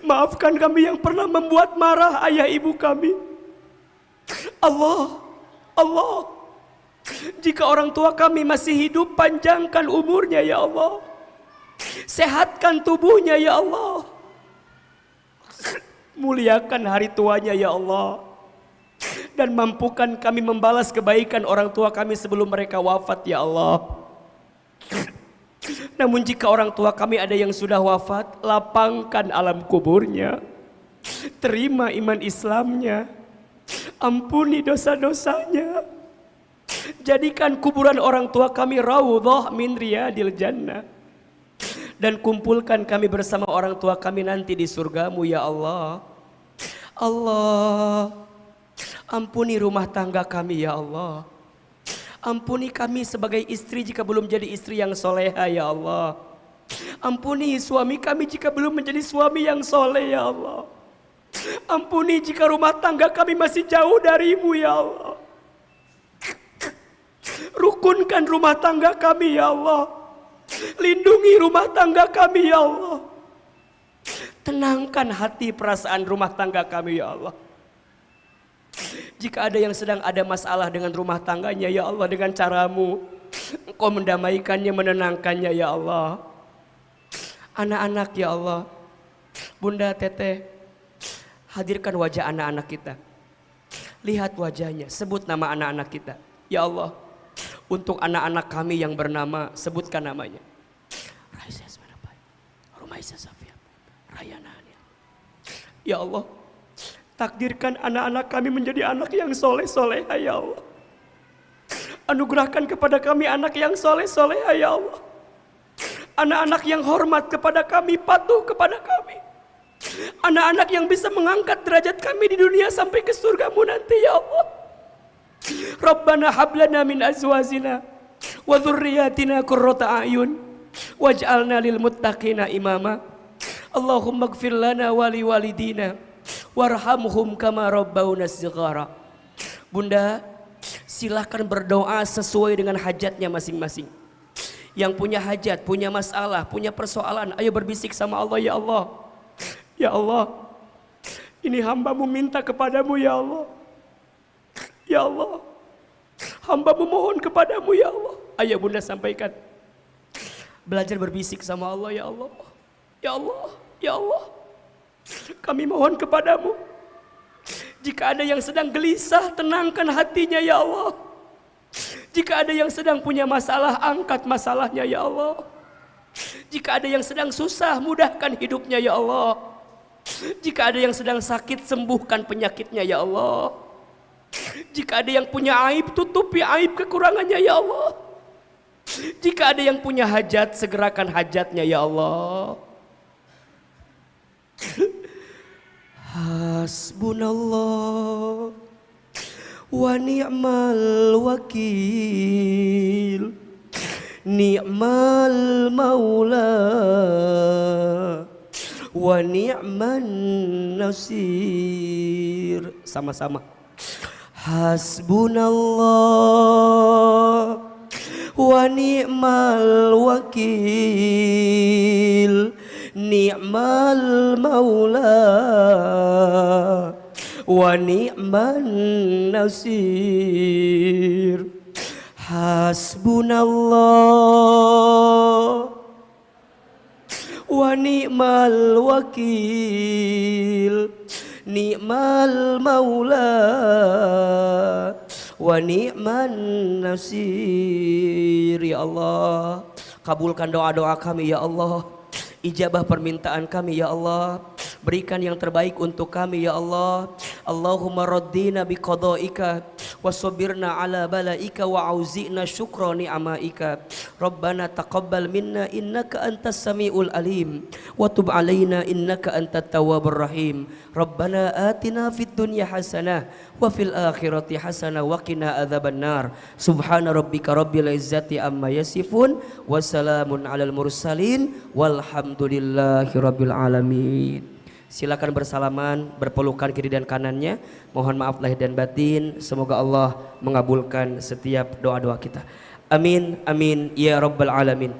Maafkan kami yang pernah membuat marah ayah ibu kami. Allah, jika orang tua kami masih hidup, panjangkan umurnya ya Allah. Sehatkan tubuhnya ya Allah. Muliakan hari tuanya ya Allah. Dan mampukan kami membalas kebaikan orang tua kami sebelum mereka wafat ya Allah. Namun jika orang tua kami ada yang sudah wafat, lapangkan alam kuburnya. Terima iman Islamnya. Ampuni dosa-dosanya. Jadikan kuburan orang tua kami raudhah min riyadil jannah. Dan kumpulkan kami bersama orang tua kami nanti di surgamu ya Allah. Allah, ampuni rumah tangga kami ya Allah. Ampuni kami sebagai istri jika belum jadi istri yang soleha ya Allah. Ampuni suami kami jika belum menjadi suami yang soleh ya Allah. Ampuni jika rumah tangga kami masih jauh darimu ya Allah. Rukunkan rumah tangga kami ya Allah. Lindungi rumah tangga kami ya Allah. Tenangkan hati perasaan rumah tangga kami ya Allah. Jika ada yang sedang ada masalah dengan rumah tangganya ya Allah, dengan caramu Engkau mendamaikannya, menenangkannya ya Allah. Anak-anak ya Allah, Bunda, Teteh, hadirkan wajah anak-anak kita. Lihat wajahnya, sebut nama anak-anak kita. Ya Allah, untuk anak-anak kami yang bernama, sebutkan namanya. Raisa Asmanabai, Rumaisa Safia, Rayana. Ya Allah, takdirkan anak-anak kami menjadi anak yang soleh-soleh ya Allah. Anugerahkan kepada kami anak yang soleh-soleh ya Allah. Anak-anak yang hormat kepada kami, patuh kepada kami. Anak-anak yang bisa mengangkat derajat kami di dunia sampai ke surgamu nanti ya Allah. Rabbana hablana min azwajina wa dzurriyyatina qurrata a'yun waj'alna lil muttaqina imama. Allahumma ighfir lana wa li walidina warhamhum kama rabbauna shighara. Bunda, silahkan berdoa sesuai dengan hajatnya masing-masing. Yang punya hajat, punya masalah, punya persoalan, ayo berbisik sama Allah. Ya Allah, ya Allah, ini hamba-Mu minta kepadamu ya Allah. Ya Allah, hamba-Mu mohon kepadamu ya Allah. Ayo bunda sampaikan. Belajar berbisik sama Allah. Ya Allah, ya Allah, ya Allah, kami mohon kepadamu. Jika ada yang sedang gelisah, tenangkan hatinya ya Allah. Jika ada yang sedang punya masalah, angkat masalahnya ya Allah. Jika ada yang sedang susah, mudahkan hidupnya ya Allah. Jika ada yang sedang sakit, sembuhkan penyakitnya ya Allah. Jika ada yang punya aib, tutupi aib kekurangannya ya Allah. Jika ada yang punya hajat, segerakan hajatnya ya Allah. Hasbunallah wa ni'mal wakil, ni'mal maula wa ni'man nasir. Sama-sama. Hasbunallah wa ni'mal wakil, ni'mal maula wa ni'man nasir. Hasbunallah wa ni'mal wakil, ni'mal maula wa ni'man nasir. Ya Allah, kabulkan doa-doa kami ya Allah. Ijabah permintaan kami ya Allah. Berikan yang terbaik untuk kami ya Allah. Allahumma raddina biqadaika wa sabirna ala balaika wa auzi'na syukra ni'amaika. Rabbana taqabbal minna innaka antas samiul alim wa tub alaina innaka antat tawwabur rahim. Rabbana atina fid dunya hasanah wa fil akhirati hasanah wa qina adzabannar. Subhana rabbika rabbil izzati amma yasifun wa salamun alal mursalin walhamdulillahi rabbil alamin. Silakan bersalaman, berpelukan kiri dan kanannya. Mohon maaf lahir dan batin. Semoga Allah mengabulkan setiap doa-doa kita. Amin, amin, ya rabbal alamin.